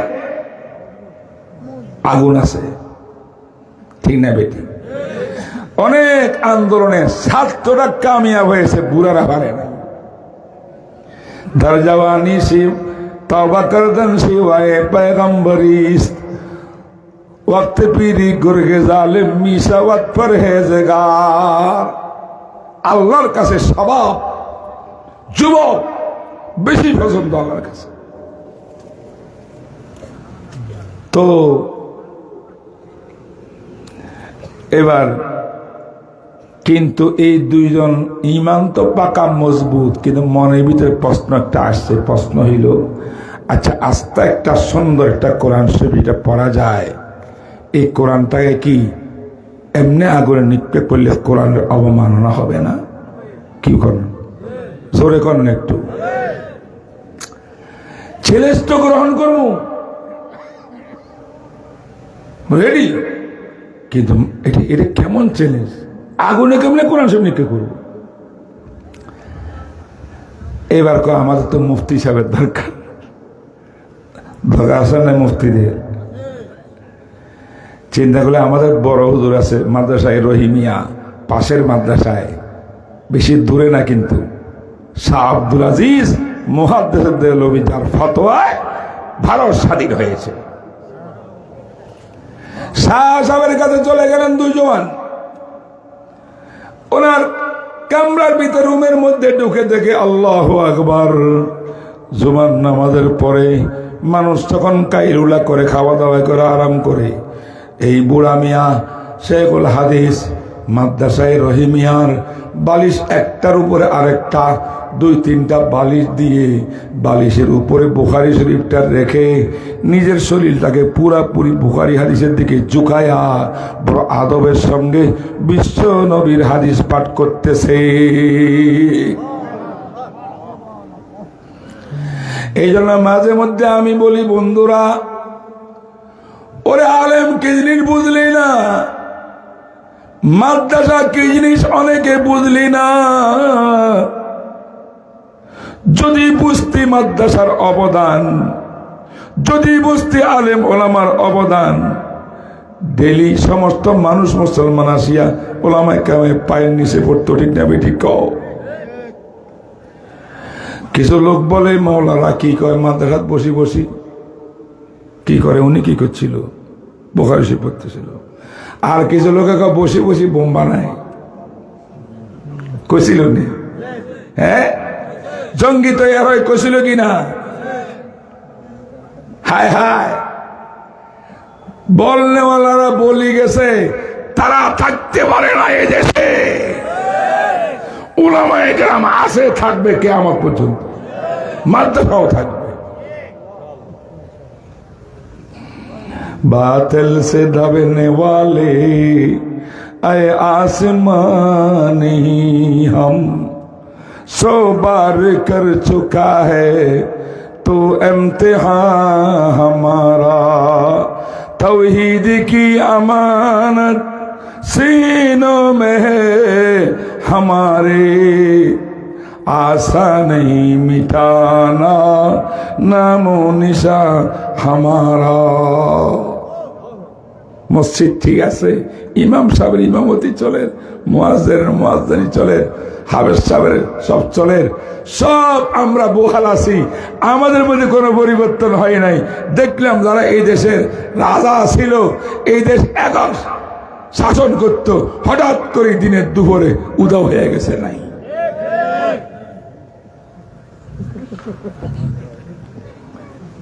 আগুন আছে, ঠিক না বেটি? অনেক আন্দোলনে ছাত্ররা কামিয়াব হয়েছে, বুড়ারা পারে না। দরজাওয়ানি শিব তওবা করদন শিওয়ায়ে पैगंबरीस वक्त पीरी गुरगे जालिम मिसावत परहेजगार। আল্লাহর কাছে স্বভাব যুবক বেশি পছন্দ আল্লাহর কাছে। তো এবার কিন্তু এই দুইজন ইমান তো পাকা মজবুত, কিন্তু মনের ভিতরে প্রশ্ন একটা আসছে। প্রশ্ন হইল, আচ্ছা, আস্তে একটা সুন্দর একটা কোরআন শরীফ এটা পড়া যায়, এই কোরআনটাকে কি এমনি আগুনে নিক্ষেপ করলে কোরআনের অবমাননা হবে না? কি করেন? জোরে করেন একটু। চ্যালেঞ্জ তো গ্রহণ করবো, রেডি। কিন্তু এটা কেমন চ্যালেঞ্জ? আগুনে কেমনে কোরআন শরীফ নিক্ষেপ করবো? এবার আমাদের তো মুফতি সাহেবের দরকার আসে না, মুফতিদের চিন্তা করলে আমাদের বড় হুজুর আছে মাদ্রাসায় রহিমিয়া, পাশের মাদ্রাসায়, বেশি দূরে না কিন্তু, শাহ আব্দুল আজিজ মুহাদ্দিস দেহলভী, যার ফতোয়ায় ভারত স্বাধীন হয়েছে। শাহ সাহেবের কাছে চলে গেলেন দুই জওয়ান। ওনার কামরার ভিতরে রুমের মধ্যে ঢুকে দেখে আল্লাহু আকবার, জুমার নামাজের পরে মানুষ তখন কাইলুলা করে, খাওয়া দাওয়া করে, আরাম করে, এই বুড়া মিয়া শেখুল হাদিস মাদ্রাসায় রহিমিয়ার বালিশ একটার উপরে আরেকটা, দুই তিনটা বালিশ দিয়ে বালিশের উপরে বুখারী শরীফটা রেখে নিজের শরীরটাকে পুরাপুরি বুখারী হাদিসের দিকে ঝুঁকায়া বড় আদবের সঙ্গে বিশ্ব নবীর হাদিস পাঠ করতেছে। এই জন্য মাঝে মধ্যে আমি বলি, বন্ধুরা, ওরে আলেম কি জিনিস বুঝলি না, মাদ্রাসা কি জিনিস অনেকে বুঝলি না। যদি বুঝতি মাদ্রাসার অবদান, যদি বুঝতি আলেম ওলামার অবদান, ডেলি সমস্ত মানুষ মুসলমান আসিয়া ওলামায়ে কেরামে পায়ের নিচে পড়তো, ঠিক না বেঠিক? কিছু লোক বলে মাওলানা কি কয়, মাদ্রাসাত বসি বসি কি করে? উনি কি করছিল? বুখারী শরীফ পড়তেছিল। আর কিছু লোকে বসে বসে বোম বানায়, কইছিল নি? হ্যাঁ, জঙ্গি তৈরি হয়, কইছিল কিনা? হায় হায়, বলনেওয়ালারা বলি গেছে, তারা থাকতে পারে না এই দেশে, উলামায়ে কেরাম আছে, থাকবে কিয়ামত পর্যন্ত, মাদ্রাসাও থাকবে। बातिल से दबने वाले आए आसमानी, हम 100 बार कर चुका है तो इम्तिहान हमारा, तौहीद की अमानत सीनों में है हमारे, आशा नहीं मिटाना नामो निशा हमारा। মসজিদ ঠিক আছে, ইমাম সাহেবের ইমামতি চলে, মুয়াজ্জিনের মুয়াজ্জিনি চলে, হাফেজ সাহেবের সব চলে, সব আমরা বহাল আছি, আমাদের মধ্যে কোনো পরিবর্তন হয় নাই। দেখলাম যারা এই দেশের রাজা ছিল, এই দেশ একক শাসন করত, হঠাৎ করে দিনের দুপুরে উধাও হয়ে গেছে নাই।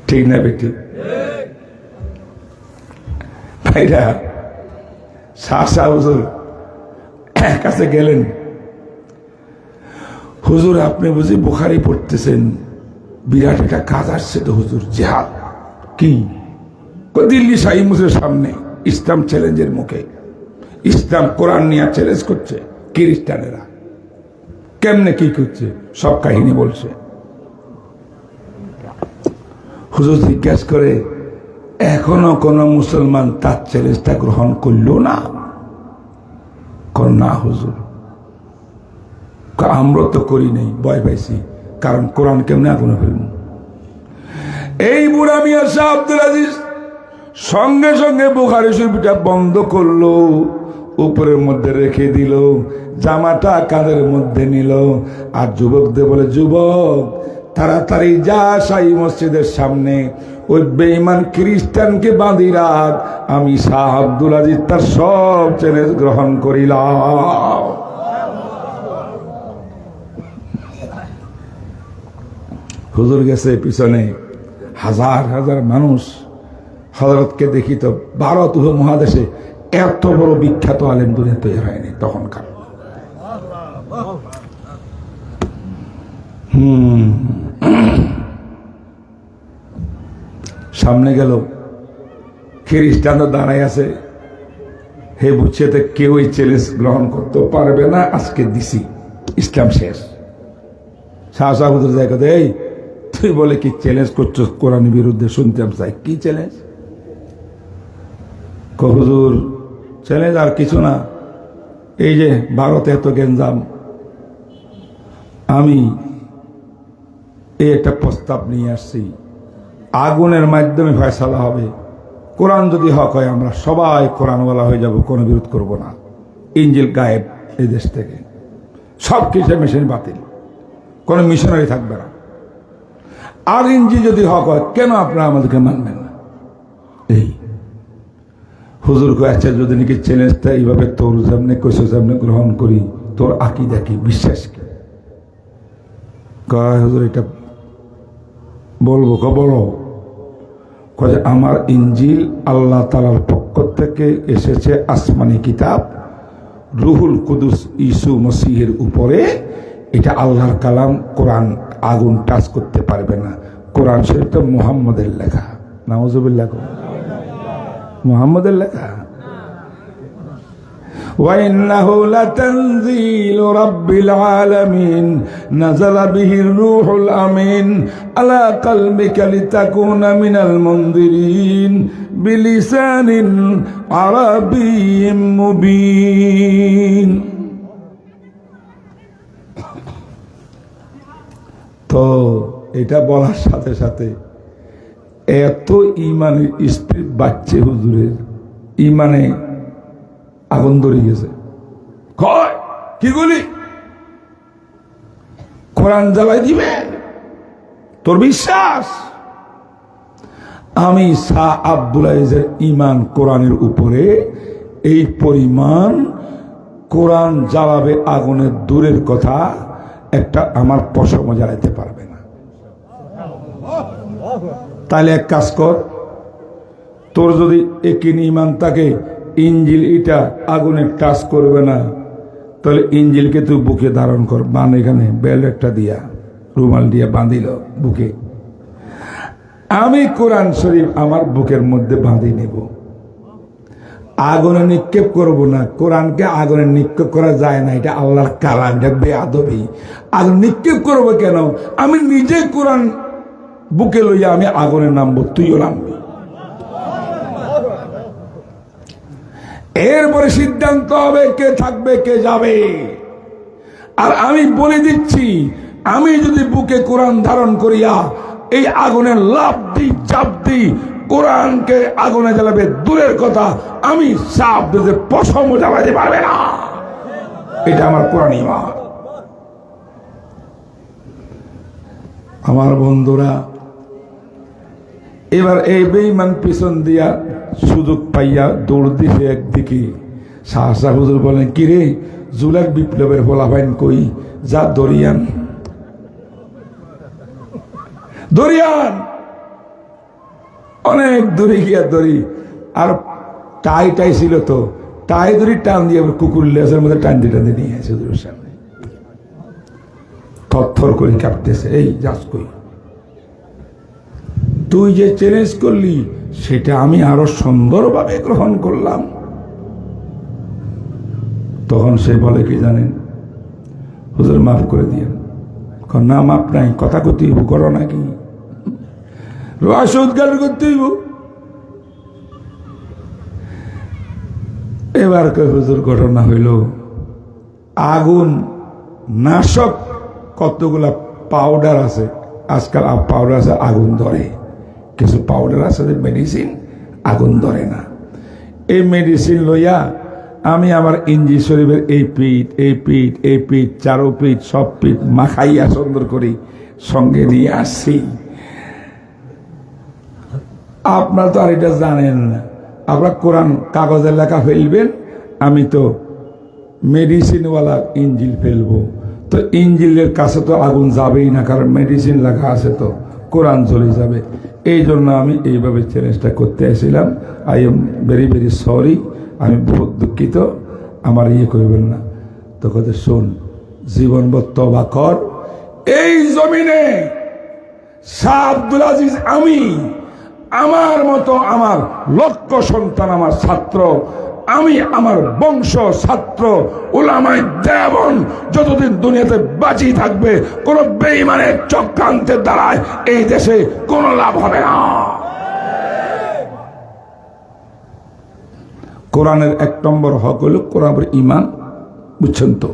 ঠিক না বেটি? ভাইরা, শাহ হুজুর কাছে গেলেন, হুজুর আপনি বুঝি বুখারী পড়তেছেন, বিরাট একটা কাজ আসছে তো হুজুর, জিহাদ। কি? দিল্লি শাহী মুসলিমের সামনে ইসলাম চ্যালেঞ্জের মুখে, ইসলাম কোরআন নিয়ে চ্যালেঞ্জ করছে খ্রিস্টানেরা, কেমনে কি করছে সব কাহিনী বলছে। হুজুর জিজ্ঞাসা করে, এখনো কোন মুসলমান তার চ্যালেঞ্জটা গ্রহণ করল না? না হুজুর, আমরা তো করি নাই, ভয় পাইছি, কারণ কোরআন কেমনে আগুনে ফেলব। এই বুড়া মিয়া শাহ আব্দুল আজিজ সঙ্গে সঙ্গে বুখারী শরীফটা বন্ধ করলো, উপরের মধ্যে রেখে দিল, জামাটা কাঁধের মধ্যে নিল, আর যুবকদের বলে, যুবক তাড়াতাড়ি যা শাহী মসজিদের সামনে ওই বেঈমান খ্রিস্টানকে বাঁধি রাখ, আমি শাহ আব্দুল আজিজ তার সব চ্যালেঞ্জ গ্রহণ করিলাম। হুজুর গেছে পিছনে, হাজার হাজার মানুষ। হযরতকে দেখি তো ভারত মহাদেশে এত বড় বিখ্যাত আলেম দুনিয়া তৈরি হয়নি তখনকার। সামনে গেল, খ্রিস্টানরা দাঁড়ায় আছে, হে বুঝছে তো কেউ এই চ্যালেঞ্জ গ্রহণ করতে পারবে না, আজকে দিছি, ইসলাম শেষ। শাহ হুজুর জায়গা, এই তুই বলে কি চ্যালেঞ্জ করছো কোরআনের বিরুদ্ধে? শুনতে চাই কি চ্যালেঞ্জ? হুজুর চ্যালেঞ্জ আর কিছু না, এই যে ভারতে এত গেঞ্জাম, আমি এই একটা প্রস্তাব নিয়ে আসছি, আগুনের মাধ্যমে ফয়সালা হবে। কোরআন যদি হক হয় আমরা সবাই কোরআনওয়ালা হয়ে যাব, কোনো বিরোধ করব না। ইঞ্জিল গায়েব এই দেশ থেকে, সব কিছু মেশিন বাতিল, কোনো মিশনারি থাকবে না। আর ইঞ্জিল যদি হক হয় কেন আপনারা আমাদেরকে মানবেন না? এই হুজুর আচ্ছা যদি নাকি চ্যালেঞ্জটা এইভাবে তোর সামনে কৈশোর সামনে গ্রহণ করি, তোর আকীদা কি, বিশ্বাস কি? কয় হুজুর এটা বলবো, বলো। কয় আমার ইঞ্জিল আল্লাহ তাআলার পক্ষ থেকে এসেছে, আসমানি কিতাব, রুহুল কুদুস ঈসু মসিহের উপরে, এটা আল্লাহর কালাম। কোরআন আগুন টাচ করতে পারবে না। কোরআন শরীফ তো মুহাম্মদের লেখা। নাউজুবিল্লাহ, মুহাম্মদের লেখা। وَإِنَّهُ لَتَنزِيلُ رَبِّ الْعَالَمِينَ نَزَلَ بِهِ الرُّوحُ الْأَمِينُ عَلَى قَلْبِكَ لِتَكُونَ مِنَ الْمُنذِرِينَ بِلِسَانٍ عَرَبِيٍّ مُبِينٍ। তো এটা বলার সাথে সাথে এত ইমানের স্পিরিট বাড়ছে, হুজুরের ইমানে আগুন ধরে গেছে। কি বলি, কোরআন জ্বালাই দিবে? তোর বিশ্বাস? আমি শাহ আব্দুল আজিজের ইমান কোরআনের উপরে এই পরিমাণ, কোরআন জ্বালাবে আগুনের দূরের কথা, একটা আমার পশম জ্বালাইতে পারবে না। তাহলে এক কাজ কর, তোর যদি একিন ইমান থাকে ইঞ্জিল এটা আগুনে টাচ করবে না, তাহলে ইঞ্জিলকে তুই বুকে ধারণ কর। বান এখানে বেল একটা দিয়া, রুমাল দিয়া বাঁধিল বুকে। আমি কোরআন শরীফ আমার বুকের মধ্যে বাঁধি নেব, আগুনে নিক্ষেপ করব না। কোরআনকে আগুনে নিক্ষেপ করা যায় না, এটা আল্লাহর কালাম, এটা বেয়াদবি। আগুন নিক্ষেপ করবো কেন? আমি নিজে কোরআন বুকে লইয়া আমি আগুনে নামবো, তুইও নামবি। এরপরে সিদ্ধান্ত হবে কে থাকবে কে যাবে। আর আমি বলে দিচ্ছি, আমি যদি বুকে কোরআন ধারণ করিয়া এই আগুনে লাফ দিই, চাপ দিই, কোরআনকে আগুনে জ্বালাবে দূরের কথা, আমি সাপ দিতে পশম জ্বালাতে পারবে না। এটা আমার কোরআন ঈমান। আমার বন্ধুরা, এবার এই বেঈমান পিছন দিয়া সুযোগ পাইয়া দৌড় দিছে একদিকে। শাহ হুজুর বলেন, কিরে জুলাই বিপ্লবের ফলাফাইন কই, যা দরিয়ান দরিয়ান, অনেক দূরে গিয়া দড়ি। আর টাই টাই ছিল তো, টাই দড়ি টান দিয়ে কুকুর লেজের মধ্যে টান দিয়ে নিয়ে আসে হুজুরের সামনে। থরথর করে কাঁপতেছে, এই যাস কই, তুই যে চ্যালেঞ্জ করলি সেটা আমি আরো সুন্দরভাবে গ্রহণ করলাম। তখন সে বলে কি জানেন, হুজুর মাফ করে দিয়েন। না মাফ নাই, কথা করতে হইব, করো নাকি রোয়াসুদ্গার করতে হইব। এবার হুজুর ঘটনা হইল, আগুন নাশক কতগুলা পাউডার আছে, আজকাল পাউডার আছে আগুন ধরে, কিছু পাউডার আছে মেডিসিন আগুন ধরে না। এই মেডিসিন লইয়া আমি আমার ইঞ্জি শরীফের এই পিঠ, এই পিঠ, এই পিঠ, চারো পিঠ, সব পিঠ মাখাইয়া সুন্দর করি সঙ্গে নিয়ে আসছি। আপনারা তো আর এটা জানেন না, আপনার কোরআন কাগজের লেখা ফেলবেন, আমি তো মেডিসিনওয়ালা ইঞ্জিল ফেলবো। তো ইঞ্জিলের কাছে তো আগুন যাবেই না, কারণ মেডিসিন লেখা আছে, তো কোরআন চলে যাবে। এই জন্য আমি এইভাবে চ্যালেঞ্জটা করতে এসেছিলাম। I am very very sorry, আমি বহুত দুঃখিত, আমার ইয়ে করবেন না। তো কথা শোন, জীবনভর তওবা কর। এই জমিনে শাহ আব্দুল আজিজ, আমি আমার মতো আমার লক্ষ সন্তান, আমার ছাত্র, আমি আমার বংশ ছাত্র উলামায়ে দেওবন্দ যতদিন দুনিয়াতে বাঁচি থাকবে, কোন বেঈমানের চক্রান্তের দ্বারায় এই দেশে কোনো লাভ হবে না। কোরআনের 1 নম্বর হক হলো কোরআনের ঈমান, বুঝছেন তো?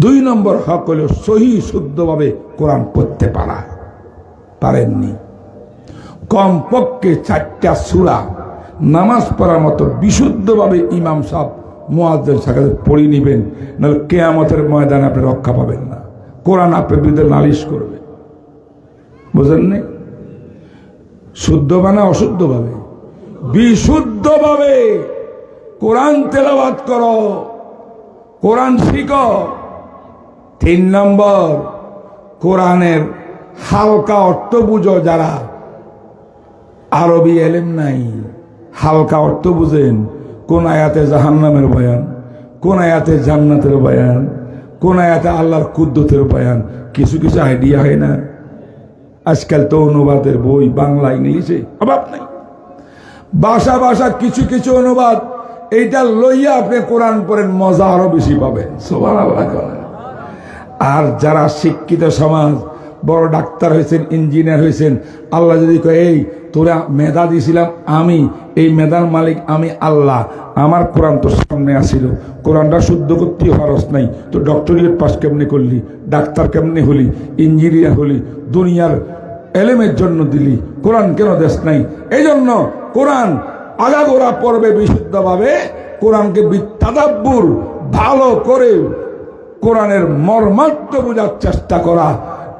2 নম্বর হক হলো সহি শুদ্ধভাবে কোরআন পড়তে পারা। পারেননি, কমপক্ষে 4টা সূরা নামাজ পড়ার মতো বিশুদ্ধভাবে ইমাম সাহেব মুয়াজ্জিন সাহেব পড়ে নেবেন, নাহলে কিয়ামতের ময়দানে আপনি রক্ষা পাবেন না। কোরআন আপনার বিরুদ্ধে নালিশ করবে। বুঝেন নি? শুদ্ধভাবে না অশুদ্ধভাবে? বিশুদ্ধভাবে কোরআন তেলাওয়াত করো, কোরআন শিখো। 3 নম্বর, কোরআনের হালকা অর্থ বুঝো। যারা আরবি এলেম নাই, হালকা অর্থ বুঝেন। কোন আয়াতে জাহান্নামের বয়ান, কোন আয়াতে জান্নাতের বয়ান, কোন আয়াতে আল্লাহর কুদরতের বয়ান, কিছু কিছু আইডিয়া হয় না। আজকাল তো অনুবাদের বই বাংলা ইংলিশে অভাব নাই। ভাষা ভাষা কিছু কিছু অনুবাদ, এইটা লইয়া আপনি কোরআন পড়েন, মজা আরো বেশি পাবেন। সুবহানাল্লাহ। আর যারা শিক্ষিত সমাজ, বড় ডাক্তার হয়েছেন, ইঞ্জিনিয়ার হয়েছেন, আল্লাহ যদি কয় এই তোরা মেধা দিয়েছিলাম আমি, এই মেধার মালিক আমি আল্লাহ, আমার কোরআন তোর সামনে আসিল, কোরআনটা শুদ্ধ করতে খরচ নাই, তো ডক্টরিয়েট পাস কেমনি করলি, ডাক্তার কেমনি হলি, ইঞ্জিনিয়ার হলি, দুনিয়ার এলেমের জন্য দিলি, কোরআন কেন দেশ নাই? এই জন্য কোরআন আগাগোড়া পড়বে বিশুদ্ধভাবে। কোরআনকে তাদাব্বুর ভালো করে কোরআনের মর্মার্থ বোঝার চেষ্টা করা,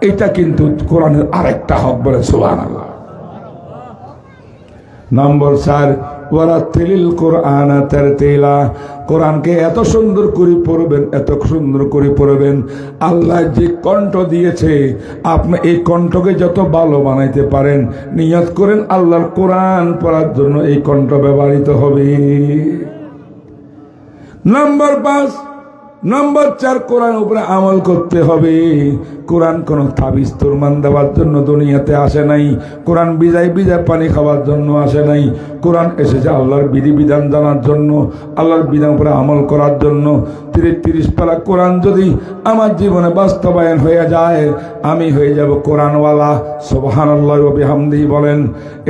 এটা কিন্তু কোরআনের আরেকটা হক। বলে সুবহানাল্লাহ। নম্বর 4, ওয়ারাতিলিল কোরআন তারতিলা। কোরআনকে এত সুন্দর করে পড়বেন, এত সুন্দর করে পড়বেন। আল্লাহ যে কণ্ঠ দিয়েছে, আপনি এই কণ্ঠকে যত ভালো বানাইতে পারেন, নিয়ত করেন আল্লাহর কোরআন পড়ার জন্য এই কণ্ঠ ব্যবহৃত হবে। নম্বর 5, নম্বর 4, কোরআন উপরে আমল করতে হবে। কোরআন কোন তাবিজ তুরমান দেওয়ার জন্য দুনিয়াতে আসে নাই। কোরআন বিজায় বিজায় পানি খাওয়ার জন্য আসে নাই। কোরআন এসেছে আল্লাহর বিধিবিধান জানার জন্য, আল্লাহর বিধান উপরে আমল করার জন্য। 30 পারা কোরআন যদি আমার জীবনে বাস্তবায়ন হয়ে যায়, আমি হয়ে যাব কোরআনওয়ালা। সুবহানাল্লাহ ওয়া বিহামদিহি বলেন।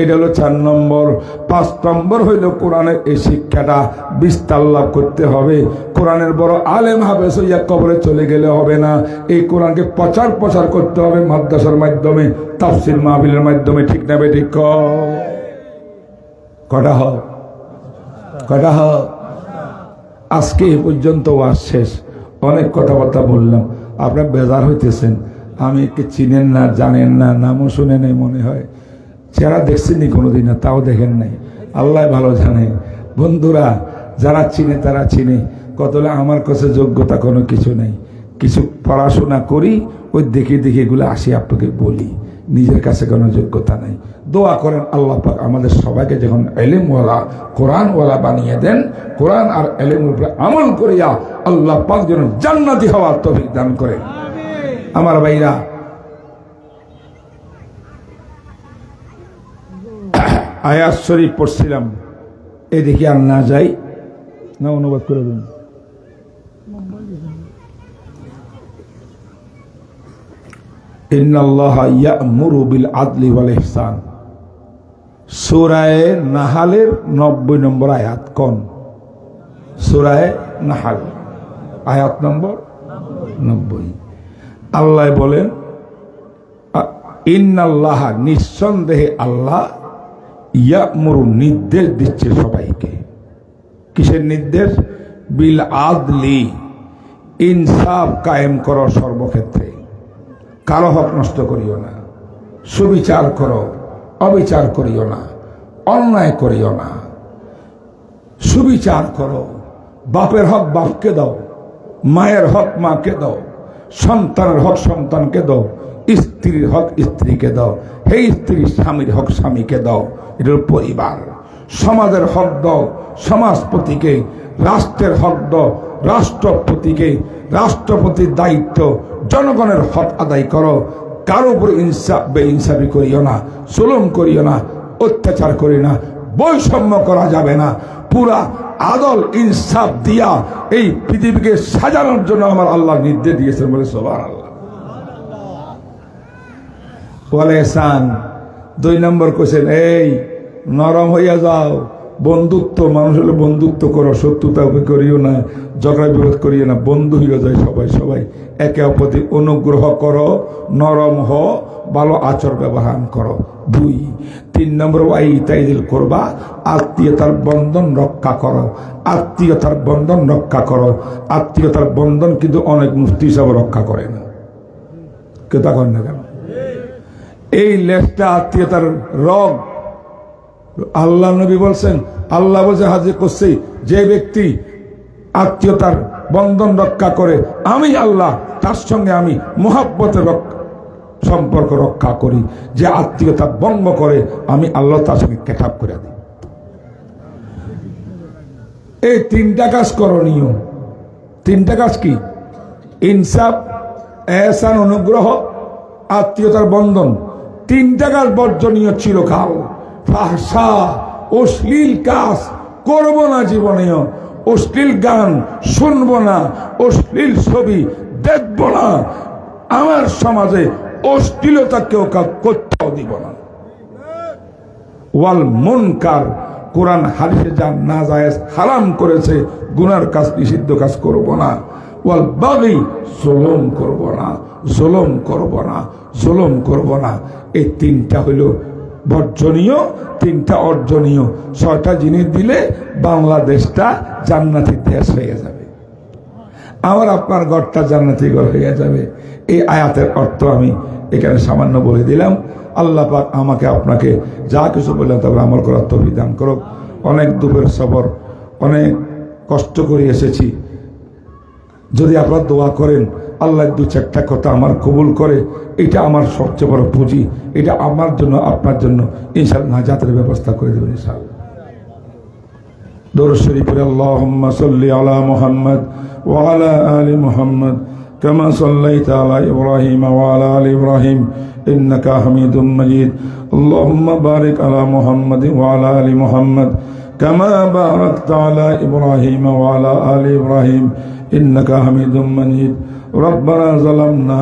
এটা হলো 4 নম্বর। 5 নম্বর হইল কোরআনের এই শিক্ষাটা বিস্তার লাভ করতে হবে। কোরআনের বড় আলেম হাফেজ হইয়া কবরে চলে গেলে হবে না। এই কোরআনকে প্রচার করতে হবে মাদ্রাসার মাধ্যমে, তাফসীর মাহফিলের মাধ্যমে। ঠিক না বেঠিক? কটা হয়? আজকে এই পর্যন্ত ওয়াজ শেষ। অনেক কথাবার্তা বললাম, আপনার বেজার হইতেছেন। আমি একে চিনেন না, জানেন না, নামও শুনে নেই মনে হয়, চেহারা দেখছেননি কোনোদিন, না তাও দেখেন নাই, আল্লাহ ভালো জানে। বন্ধুরা, যারা চিনে তারা চিনে। কতলে আমার কাছে যোগ্যতা কোনো কিছু নেই, কিছু পড়াশোনা করি, ওই দেখে এগুলো আসি আপনাকে বলি, নিজের কাছে কোনো যোগ্যতা নাই। দোয়া করেন আল্লাহ পাক আমাদের সবাইকে যখন এলেমওয়ালা কোরআনওয়ালা বানিয়ে দেন, কোরআন আর এলেমের উপরে আমল করিয়া আল্লাহ পাক যেন জান্নাতি হওয়ার তৌফিক দান করেন। আমার ভাইরা, আয়াত শরীফ পড়ছিলাম, এদিকে আর না যাই না, অনুবাদ করে দিন। ইন্নাল্লাহা ইয়া'মুরু বিল আদলি ওয়াল ইহসান। সূরা নাহালের 90 নম্বর আয়াত। কোন সূরা? নাহাল, আয়াত নম্বর 90। আল্লাহ বলেন, ইন্নাল্লাহা, নিঃসন্দেহে আল্লাহ, ইয়া'মুরু, নির্দেশ দিচ্ছে সবাইকে। কিসের নির্দেশ? বিল আদলি, ইনসাফ কায়েম করো সর্বক্ষেত্রে। কারো হক নষ্ট করিও না, সুবিচার করো, অবিচার করিও না, অন্যায় করিও না, সুবিচার করো। বাপের হক বাপকে দাও, মায়ের হক মাকে দাও, সন্তানের হক সন্তানকে দাও, স্ত্রীর হক স্ত্রীকে দাও, হে স্ত্রী স্বামীর হক স্বামীকে দাও। এটা পরিবার। সমাজের হক দাও সমাজপতিকে, রাষ্ট্রের হক দাও রাষ্ট্রপতিকে। রাষ্ট্রপতির দায়িত্ব জনগণের হক আদায় করো। কারো উপর বেইনসাফি করিও না, জুলুম করিও না, অত্যাচার করি না, বৈষম্য করা যাবে না। পুরা আদল ইনসাফ দিয়া এই পৃথিবীকে সাজানোর জন্য আমার আল্লাহ নির্দেশ দিয়েছেন বলে সুবহানাল্লাহ। বলে এহসান 2 নম্বর কোশ্চেন, এই নরম হইয়া যাও, বন্ধুত্ব, মানুষ হলে বন্ধুত্ব করো, শত্রুতা করিও না, ঝগড়া বিরোধ করিও না, বন্ধু হইয়া যায় সবাই সবাই একে অপরকে অনুগ্রহ করো, নরম হও, ভালো আচর ব্যবহার করো। 2 3 নম্বর ওয়াইতাইদিল করবা, আত্মীয়তার বন্ধন রক্ষা করো, আত্মীয়তার বন্ধন রক্ষা করো। আত্মীয়তার বন্ধন কিন্তু অনেক মুফতি হিসাবে রক্ষা করে না, কেউ তা করেন না কেন? এই লেজটা আত্মীয়তার রোগ। আল্লাহ নবী বলছেন, আল্লাহ বলছে হাজির করছে, যে ব্যক্তি আত্মীয়তার বন্ধন রক্ষা করে আমি আল্লাহ তার সঙ্গে আমি মুহাব্বতের সম্পর্ক রক্ষা করি। যে আত্মীয়তা ভঙ্গ করে আমি আল্লাহ তার সঙ্গে কেটাপ করে দিই। এই 3টা কাজ করণীয়। 3টা কাজ কি? ইনসাফ, এহসান, অনুগ্রহ, আত্মীয়তার বন্ধন। 3টা কাজ বর্জনীয় চিরকাল। ফাহশা, অশ্লীল কাজ করব না জীবনেও, অশ্লীল গান শুনবো না, অশ্লীল ছবি দেখব না, আমার সমাজে অশ্লীলতা কেউ কোথাও দিব না। ওয়াল মুনকার, কোরআন হাদিসে যা নাজায়েজ হারাম করেছে, গুনার কাজ, নিষিদ্ধ কাজ করব না। ওয়াল বাগি, জুলুম করব না, জুলুম করব না, জুলুম করব না। এই 3টা হইল বর্জনীয়, 3টা অর্জনীয়। 6টা জিনিস দিলে বাংলাদেশটা জান্নাতি দেশ হয়ে যাবে, আমার আপনার ঘরটা জান্নাতি ঘর হয়ে যাবে। এই আয়াতের অর্থ আমি এখানে সামান্য বলে দিলাম। আল্লাহ পাক আমাকে আপনাকে যা কিছু বললাম তবে আমল করার তৌফিক দান করুক। অনেক দুঃখের সবর, অনেক কষ্ট করে এসেছি। যদি আপনারা দোয়া করেন আল্লাহ 2-4টা কথা আমার কবুল করে, এটা আমার সবচেয়ে বড় পুঁজি। এটা আমার জন্য, আপনার জন্য ইনশাআল্লাহ নাজাতের ব্যবস্থা করে দেবেন ইনশাআল্লাহ। দরুদ শরীফ পড়ে আল্লাহুম্মা সাল্লি আলা মুহাম্মদ ওয়া আলা আলি মুহাম্মদ কামা সাল্লাইতা আলা ইব্রাহিম ওয়া আলা আলি ইব্রাহিম ইন্নাকা হামিদুম মাজিদ। আল্লাহুম্মা বারিক আলা মুহাম্মদ ওয়া আলা আলি মুহাম্মদ কামা বারাকতা আলা ইব্রাহিম ওয়া আলা আলি ইব্রাহিম ইন্নাকা হামিদুম মাজিদ। রব্বানা যালামনা